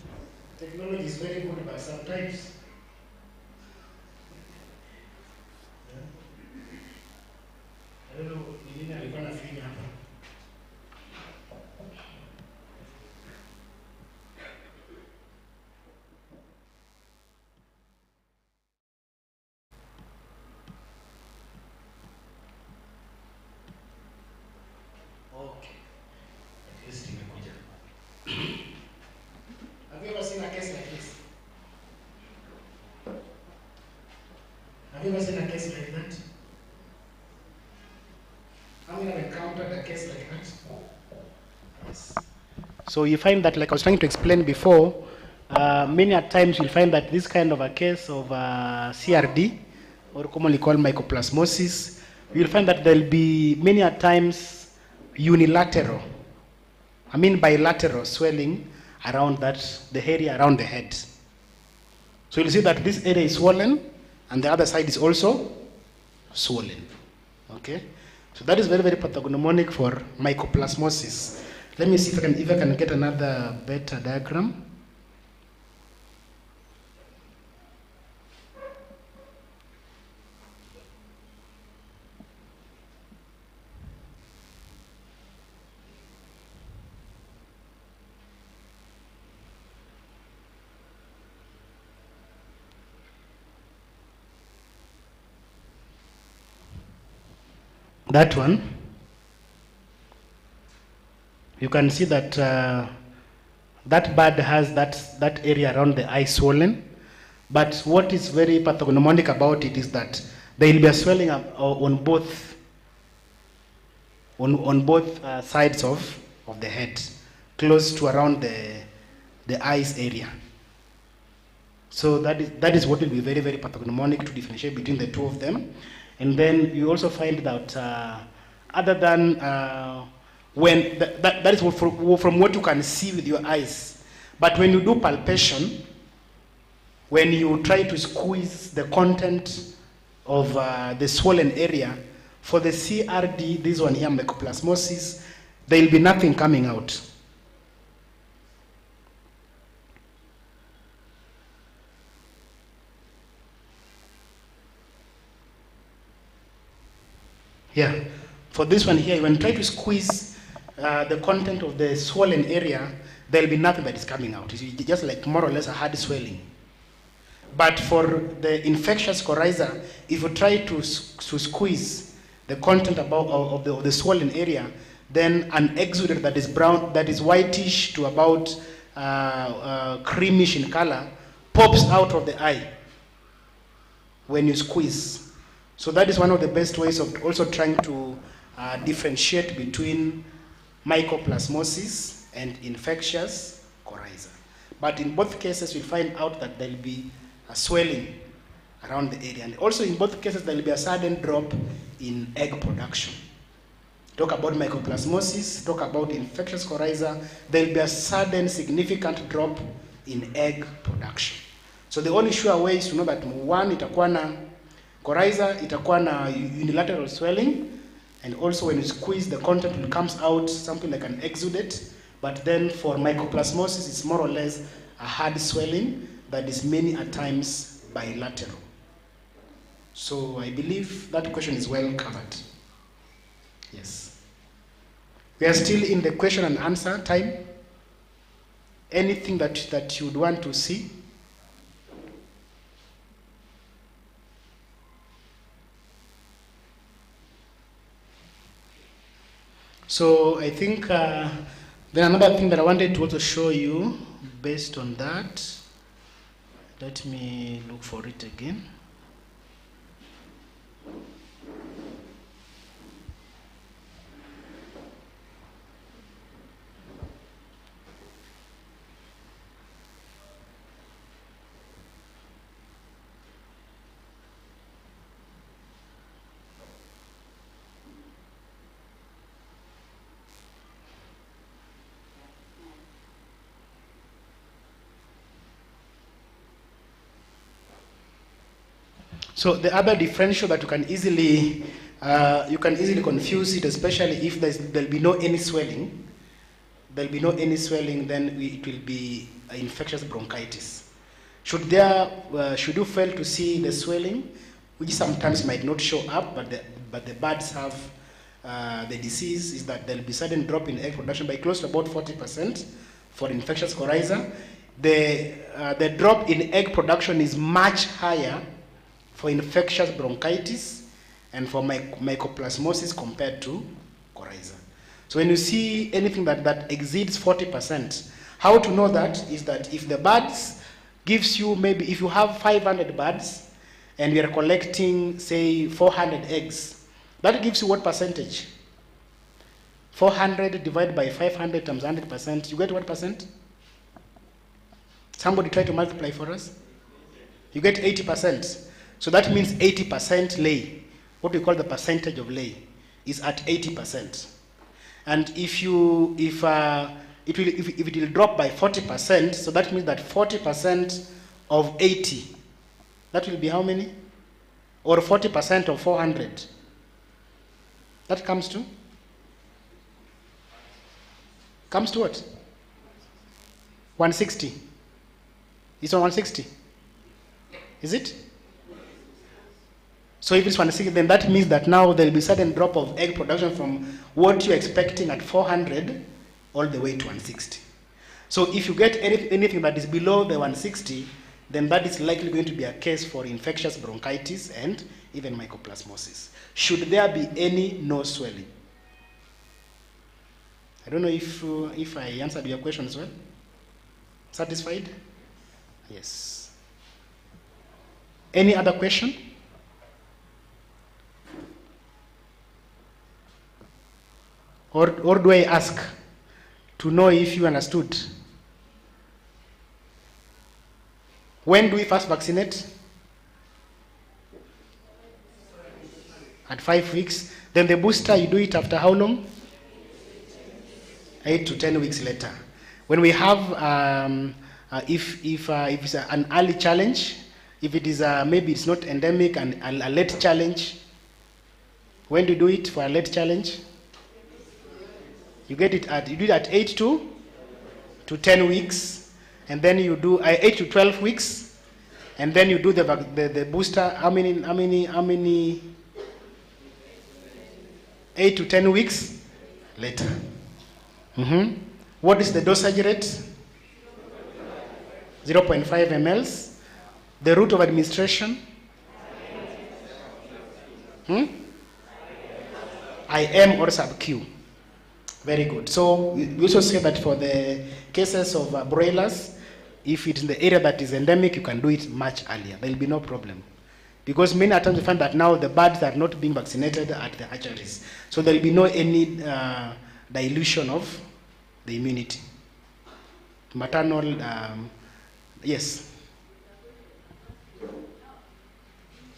Technology is very good, but sometimes I don't know, ni nini alikuwa anafinya hapa. Okay. At least imekuja. Have you ever seen a case like this? Have you ever seen a case like that? Have you ever encountered a case like that? Yes. So you find that, like I was trying to explain before, many a times you'll find that this kind of a case of CRD, or commonly called mycoplasmosis, you'll find that there'll be many a times unilateral, bilateral swelling around the area around the head. So you'll see that this area is swollen and the other side is also swollen. Okay? So that is very, very pathognomonic for mycoplasmosis. Let me see if I can get another better diagram. That one, you can see that that bird has that area around the eye swollen. But what is very pathognomonic about it is that there will be a swelling on both sides of the head, close to around the eyes area. So that is what will be very, very pathognomonic to differentiate between the two of them. And then you also find that other than when that is from what you can see with your eyes. But when you do palpation, when you try to squeeze the content of the swollen area, for the CRD, this one here, mycoplasmosis, there will be nothing coming out. Yeah, for this one here, when you try to squeeze the content of the swollen area, there will be nothing that is coming out. It's just like more or less a hard swelling. But for the infectious coryza, if you try to squeeze the content of the swollen area, then an exudate that is brown, that is whitish to about creamish in color, pops out of the eye when you squeeze. So that is one of the best ways of also trying to differentiate between mycoplasmosis and infectious coryza. But in both cases, you'll find out that there will be a swelling around the area. And also in both cases, there will be a sudden drop in egg production. Talk about mycoplasmosis, talk about infectious coryza, there will be a sudden significant drop in egg production. So the only sure way is to know that one, itakuwa na coryza, itakuwa na unilateral swelling, and also when you squeeze, the content will comes out something like an exudate. But then for mycoplasmosis, it's more or less a hard swelling that is many a times bilateral. So I believe that question is well covered. Yes. We are still in the question and answer time. Anything that you would want to see? So I think then another thing that I wanted to also show you based on that, let me look for it again. So the other differential that you can easily confuse it, especially if there'll be no any swelling. There'll be no any swelling, then it will be infectious bronchitis. Should you fail to see the swelling, which sometimes might not show up, but the birds have the disease, is that there'll be sudden drop in egg production by close to about 40% for infectious coryza. The drop in egg production is much higher for infectious bronchitis and for mycoplasmosis compared to coryza. So when you see anything that exceeds 40%, how to know that is that if the birds gives you, maybe if you have 500 birds and we are collecting, say, 400 eggs, that gives you what percentage? 400 divided by 500 times 100%, you get what percent? Somebody try to multiply for us. You get 80%. So that means 80% lay. What we call the percentage of lay is at 80%. And if it will drop by 40%, so that means that 40% of 80, that will be how many? Or 40% of 400. That comes to? Comes to what? 160. It's on 160. Is it? So if it's 160, then that means that now there will be a sudden drop of egg production from what you're expecting at 400 all the way to 160. So if you get anything that is below the 160, then that is likely going to be a case for infectious bronchitis and even mycoplasmosis. Should there be any no swelling? I don't know if I answered your question as well. Satisfied? Yes. Any other question? Or do I ask to know if you understood? When do we first vaccinate? At 5 weeks. Then the booster, you do it after how long? 8 to 10 weeks later. When we have, if it's an early challenge, if it is maybe it's not endemic and a late challenge, when do you do it for a late challenge? You get it you do it at 8 to 10 weeks, and then you do 8 to 12 weeks, and then you do the booster. How many? 8 to 10 weeks later. What is the dosage rate? 0.5 mL. The route of administration? IM or sub-Q. Very good. So we also say that for the cases of broilers, if it's in the area that is endemic, you can do it much earlier. There will be no problem. Because many times we find that now the birds are not being vaccinated at the hatcheries. So there will be no any dilution of the immunity. Maternal, yes.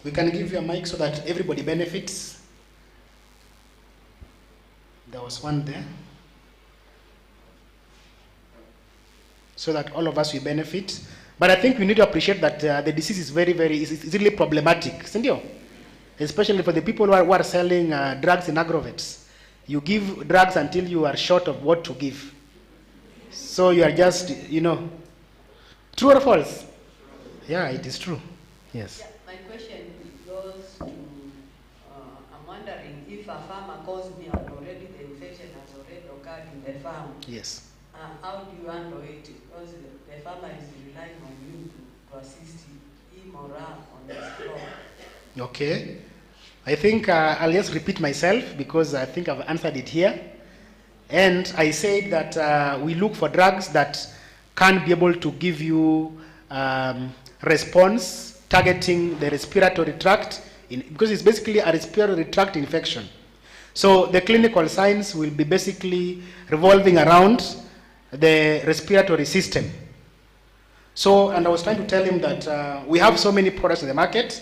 We can give you a mic so that everybody benefits. There was one there. So that all of us will benefit. But I think we need to appreciate that the disease is it's really problematic, isn't it? Especially for the people who are selling drugs in agrovets. You give drugs until you are short of what to give. So you are just, true or false? Yeah, it is true. Yes. Yeah, my question goes to, I'm wondering if a farmer calls me and already the infection has already occurred in the farm. Yes. How do you handle it? Because the farmer is relying on you to assist him or her on this crop. Okay. I think I'll just repeat myself because I think I've answered it here. And I said that we look for drugs that can be able to give you response targeting the respiratory tract, because it's basically a respiratory tract infection. So the clinical signs will be basically revolving around the respiratory system. So, and I was trying to tell him that we have so many products in the market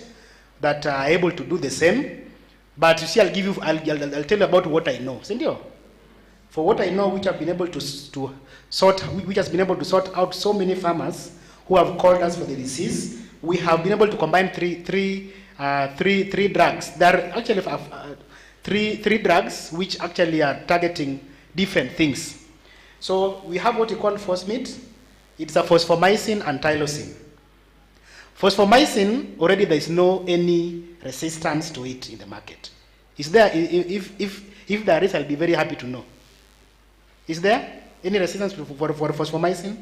that are able to do the same. But you see, I'll tell you about what I know. Sindio? For what I know, which have been able to sort out so many farmers who have called us for the disease, we have been able to combine three drugs. There are actually three drugs which actually are targeting different things. So we have what we call phosmid. It's a phosphomycin and tylosin. Phosphomycin, already there is no any resistance to it in the market. Is there? If there is, I'll be very happy to know. Is there any resistance for phosphomycin?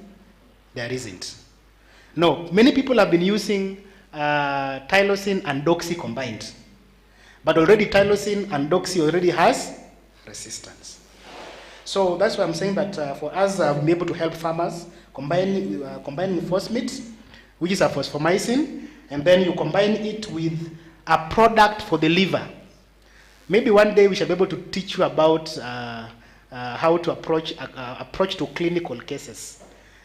There isn't. No, many people have been using tylosin and doxy combined. But already tylosin and doxy already has resistance. So that's why I'm saying that for us, we'll be able to help farmers combining phosmid, which is a phosphomycin, and then you combine it with a product for the liver. Maybe one day we shall be able to teach you about how to approach to clinical cases.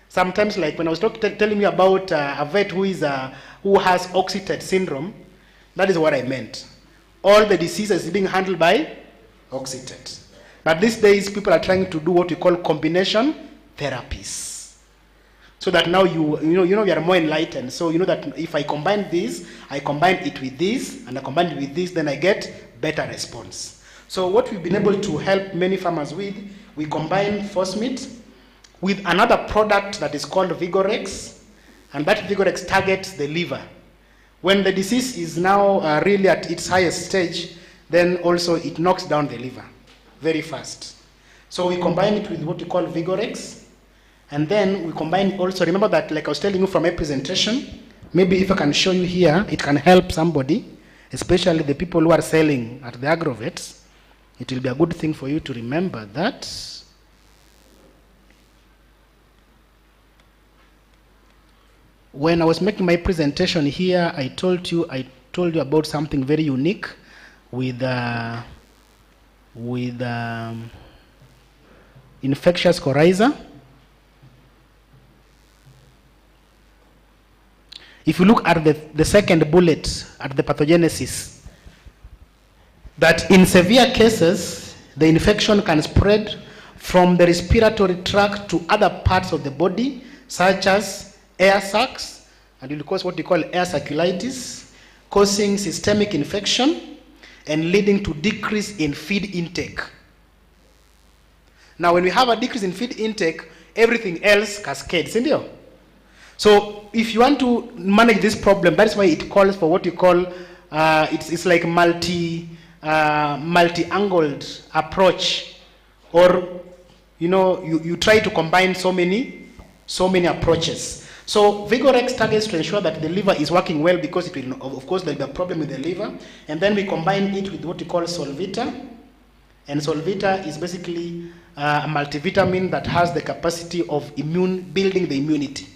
Sometimes, like when I was telling you about a vet who has oxytocin syndrome, that is what I meant. All the diseases being handled by oxytocin. But these days, people are trying to do what we call combination therapies. So that now you are more enlightened. So you know that if I combine this, I combine it with this, and I combine it with this, then I get better response. So what we've been able to help many farmers with, we combine phosmid with another product that is called Vigorex, and that Vigorex targets the liver. When the disease is now really at its highest stage, then also it knocks down the liver very fast. So we combine it with what we call Vigorex, and then we combine also, remember that like I was telling you from my presentation, maybe if I can show you here, it can help somebody, especially the people who are selling at the agrovets. It will be a good thing for you to remember that. When I was making my presentation here, I told you about something very unique with infectious coryza. If you look at the second bullet at the pathogenesis, that in severe cases, the infection can spread from the respiratory tract to other parts of the body, such as air sacs, and it will cause what we call air circulitis, causing systemic infection and leading to decrease in feed intake. Now, when we have a decrease in feed intake, everything else cascades, isn't it? So, if you want to manage this problem, that's why it calls for what you call, it's like multi-angled approach, or you try to combine so many approaches. So Vigorex targets to ensure that the liver is working well, because it will, of course, there'll be a problem with the liver, and then we combine it with what we call Solvita, and Solvita is basically a multivitamin that has the capacity of building the immunity,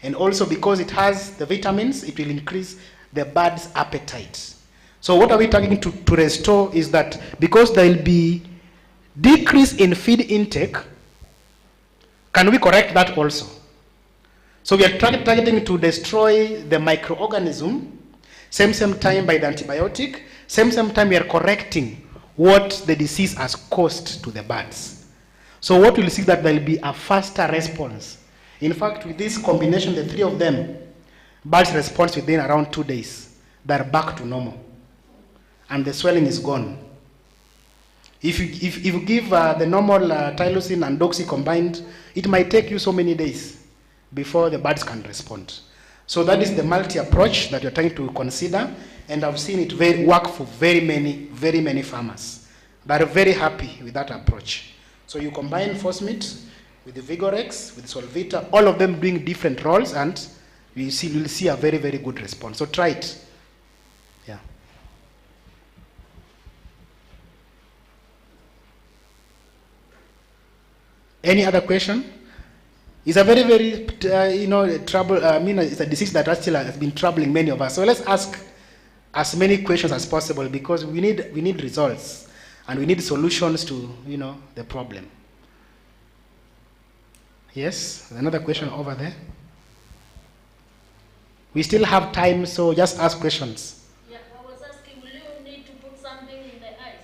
and also because it has the vitamins, it will increase the bird's appetite. So what are we targeting to restore is that because there will be decrease in feed intake, can we correct that also? So we are targeting to destroy the microorganism, same time by the antibiotic, same time we are correcting what the disease has caused to the birds. So what we'll see that there will be a faster response. In fact, with this combination, the three of them, birds respond within around 2 days. They're back to normal, and the swelling is gone. If you give the normal tylosin and doxy combined, it might take you so many days before the birds can respond. So that is the multi-approach that you're trying to consider, and I've seen it work for very many farmers. They're very happy with that approach. So you combine Phosmate with the Vigorex, with Solvita, all of them doing different roles, and you'll see a very good response. So try it. Yeah. Any other question? It's a very trouble. It's a disease that still has been troubling many of us. So let's ask as many questions as possible, because we need results, and we need solutions to the problem. Yes, another question over there. We still have time, so just ask questions. Yeah, I was asking, will you need to put something in the eyes?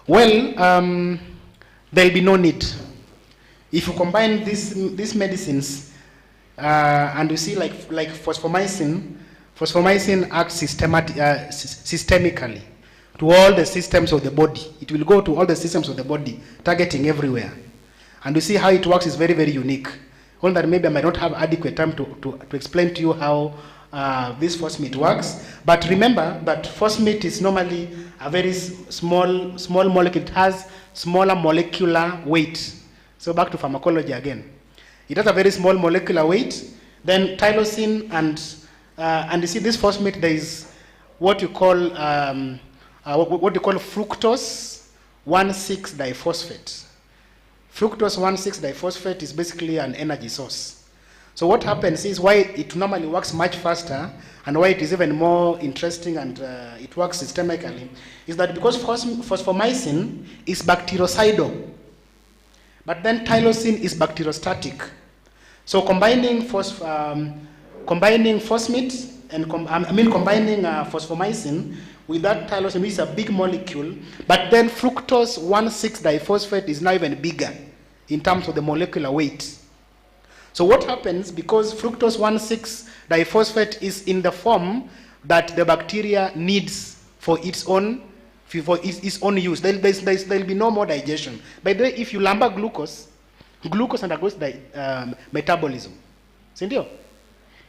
Well, there'll be no need. If you combine these medicines, and you see like phosphomycin acts systemically to all the systems of the body. It will go to all the systems of the body, targeting everywhere. And you see how it works is very unique. Only that maybe I might not have adequate time to explain to you how this phosmate works. But remember that phosmate is normally a very small molecule. It has smaller molecular weight. So back to pharmacology again. It has a very small molecular weight. Then tylosin and you see this phosmate, there is what you call fructose 1,6-diphosphate. Fructose 1,6-diphosphate is basically an energy source. So what happens is, why it normally works much faster, and why it is even more interesting, and it works systemically, is that because phosphomycin is bactericidal, but then tylosin is bacteriostatic. So combining phosmate and combining phosphomycin with that tylosin, which is a big molecule, but then fructose 1,6-diphosphate is now even bigger in terms of the molecular weight. So what happens, because fructose 1,6-diphosphate is in the form that the bacteria needs for its own use, there'll be no more digestion. By the way, if you lumber glucose undergoes metabolism.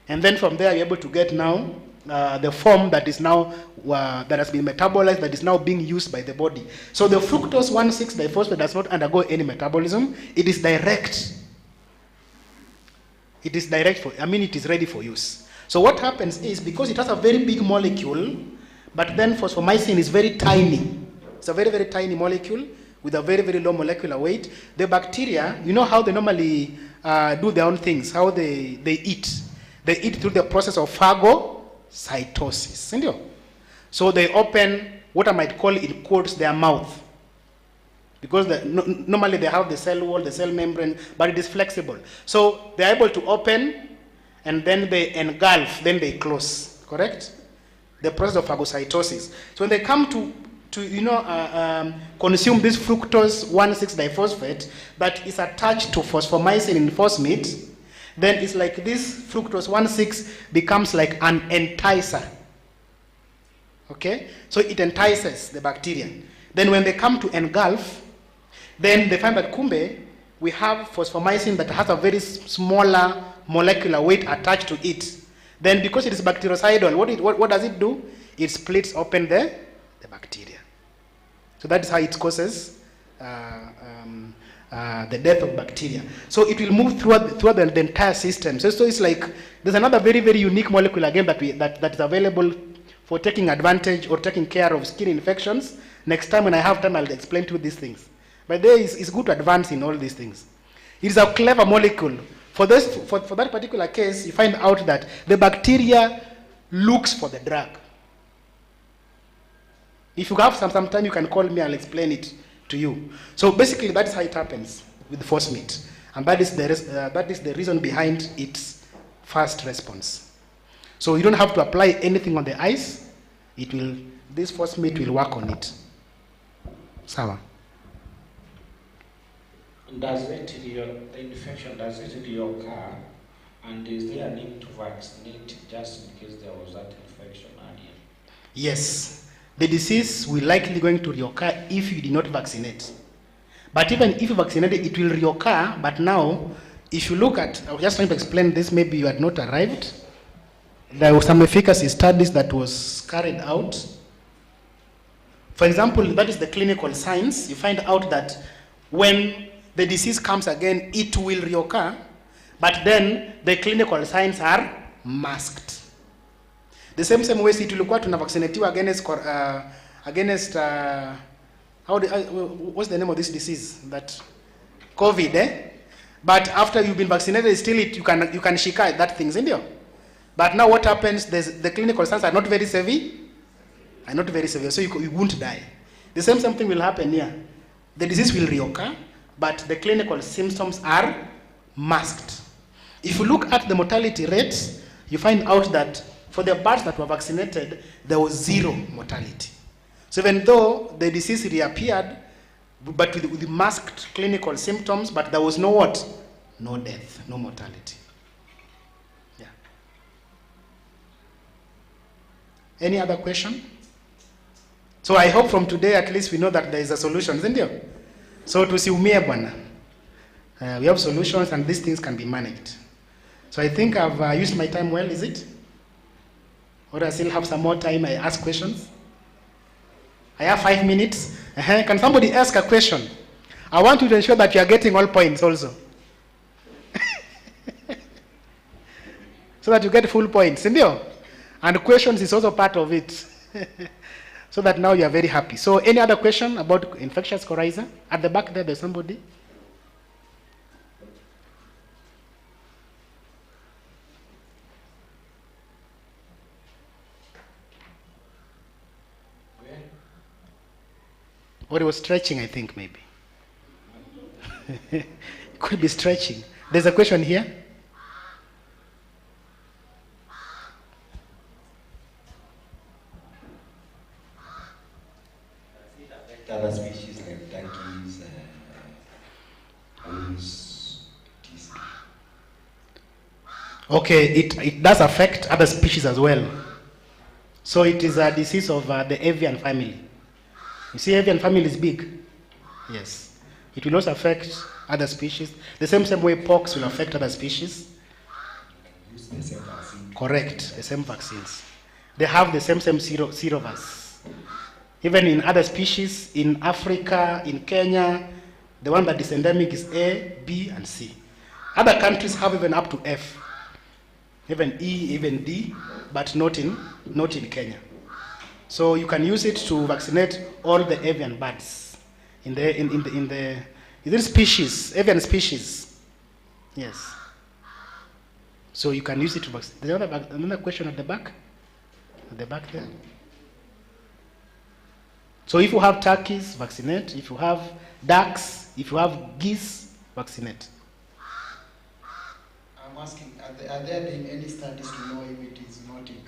And then from there, you're able to get now the form that is now that has been metabolized, that is now being used by the body. So the fructose 1,6-diphosphate does not undergo any metabolism. It is direct. It is ready for use. So what happens is, because it has a very big molecule, but then phosphomycin is very tiny. It's a very tiny molecule with a very low molecular weight. The bacteria, you know how they normally do their own things, how they eat. They eat through the process of phagocytosis. Sindio? So they open what I might call in quotes their mouth. Because normally they have the cell wall, the cell membrane, but it is flexible. So they're able to open and then they engulf, then they close. Correct? The process of phagocytosis. So when they come to consume this fructose 1,6-diphosphate that is attached to phosphomycin in force meat, then it's like this fructose 1,6 becomes like an enticer. Okay? So it entices the bacteria. Then when they come to engulf, then they find that kumbe, we have phosphomycin that has a very smaller molecular weight attached to it. Then because it is bactericidal, what does it do? It splits open the bacteria. So that is how it causes the death of bacteria. So it will move throughout the entire system. So it's like there's another very, very unique molecule again that is available for taking advantage or taking care of skin infections. Next time when I have time, I'll explain to you these things. But it's good to advance in all these things. It is a clever molecule. For that particular case, you find out that the bacteria looks for the drug. If you have some time, you can call me, I'll explain it to you. So basically, that's how it happens with the force meat. And that is the reason behind its fast response. So you don't have to apply anything on the ice. This force meat will work on it. Sawa. Does the infection, does it reoccur? And is there a need to vaccinate just in case there was that infection earlier? Yes. The disease will likely going to reoccur if you did not vaccinate. But even if you vaccinate, it will reoccur. But now, if you look at, I was just trying to explain this, maybe you had not arrived. There were some efficacy studies that was carried out. For example, that is the clinical signs. You find out that when the disease comes again, it will reoccur, but then the clinical signs are masked. The same way si tulikuwa tunavaccinatiwa against what's the name of this disease? That COVID, But after you've been vaccinated, still you can shika that thing, isn't it? But now what happens? The clinical signs are not very severe. So you won't die. The same thing will happen here. The disease will reoccur, but the clinical symptoms are masked. If you look at the mortality rates, you find out that for the birds that were vaccinated, there was 0 mortality. So even though the disease reappeared, but with the masked clinical symptoms, but there was no what? No death, no mortality. Yeah. Any other question? So I hope from today at least we know that there is a solution, isn't there? So tusiumie bwana. We have solutions and these things can be managed. So I think I've used my time well, is it? Or I still have some more time, I ask questions? I have 5 minutes. Can somebody ask a question? I want you to ensure that you are getting all points also. So that you get full points, isn't it? And questions is also part of it. So that now you are very happy. So any other question about infectious coryza? At the back there, there's somebody. Or it was stretching, I think, maybe. It could be stretching. There's a question here. Other species like donkeys, owls, etc. Okay, it does affect other species as well. So it is a disease of the avian family. You see, avian family is big. Yes. It will also affect other species. The same way pox will affect other species. Use the same vaccine. Correct, the same vaccines. They have the same serovas. Even in other species, in Africa, in Kenya, the one that is endemic is A, B, and C. Other countries have even up to F, even E, even D, but not in Kenya. So you can use it to vaccinate all the avian birds in the species, avian species. Yes. So you can use it to vaccinate. There's another question at the back? At the back there? So if you have turkeys, vaccinate. If you have ducks, if you have geese, vaccinate. I'm asking, are there been any studies to know if it is zoonotic?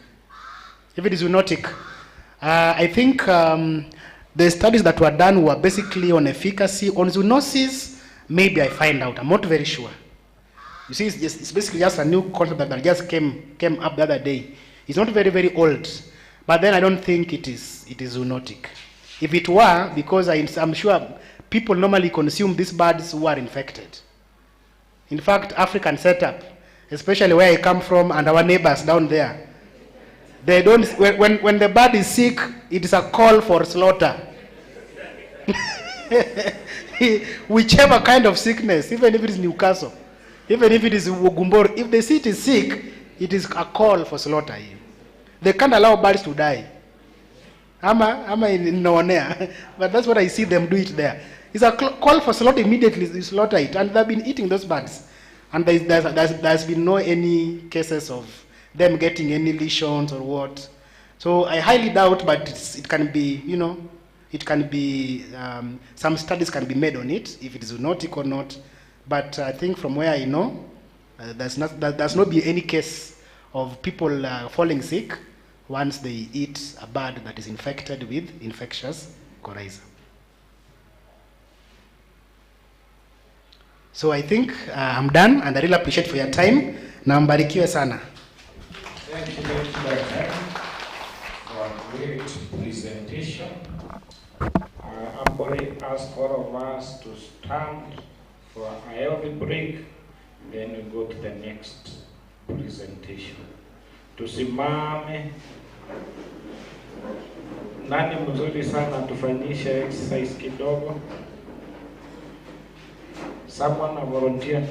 If it is zoonotic, I think the studies that were done were basically on efficacy. On zoonosis, maybe I find out. I'm not very sure. You see, it's basically just a new concept that just came up the other day. It's not very, very old, but then I don't think it is zoonotic. If it were, because I'm sure people normally consume these birds who are infected. In fact, African setup, especially where I come from and our neighbors down there, they don't, when the bird is sick, it is a call for slaughter. Whichever kind of sickness, even if it is Newcastle, even if it is Ugumboro, if they see it is sick, it is a call for slaughter. They can't allow birds to die. I'm in Noonea, but that's what I see them do it there. It's a call for slaughter, immediately you slaughter it, and they've been eating those birds. And there's been no any cases of them getting any lesions or what. So I highly doubt, but it can be, you know, it can be, some studies can be made on it, if it is zoonotic or not. But I think from where I know, there's not be any case of people falling sick once they eat a bird that is infected with infectious coryza. So I think I'm done, and I really appreciate for your time. Na mbarikiwe sana. Thank you, Dr. for a great presentation. I'm going to ask all of us to stand for a healthy break, then we go to the next presentation. Tusimame. Nani mzuri sana tufanyishe exercise kidogo? Someone a volunteer?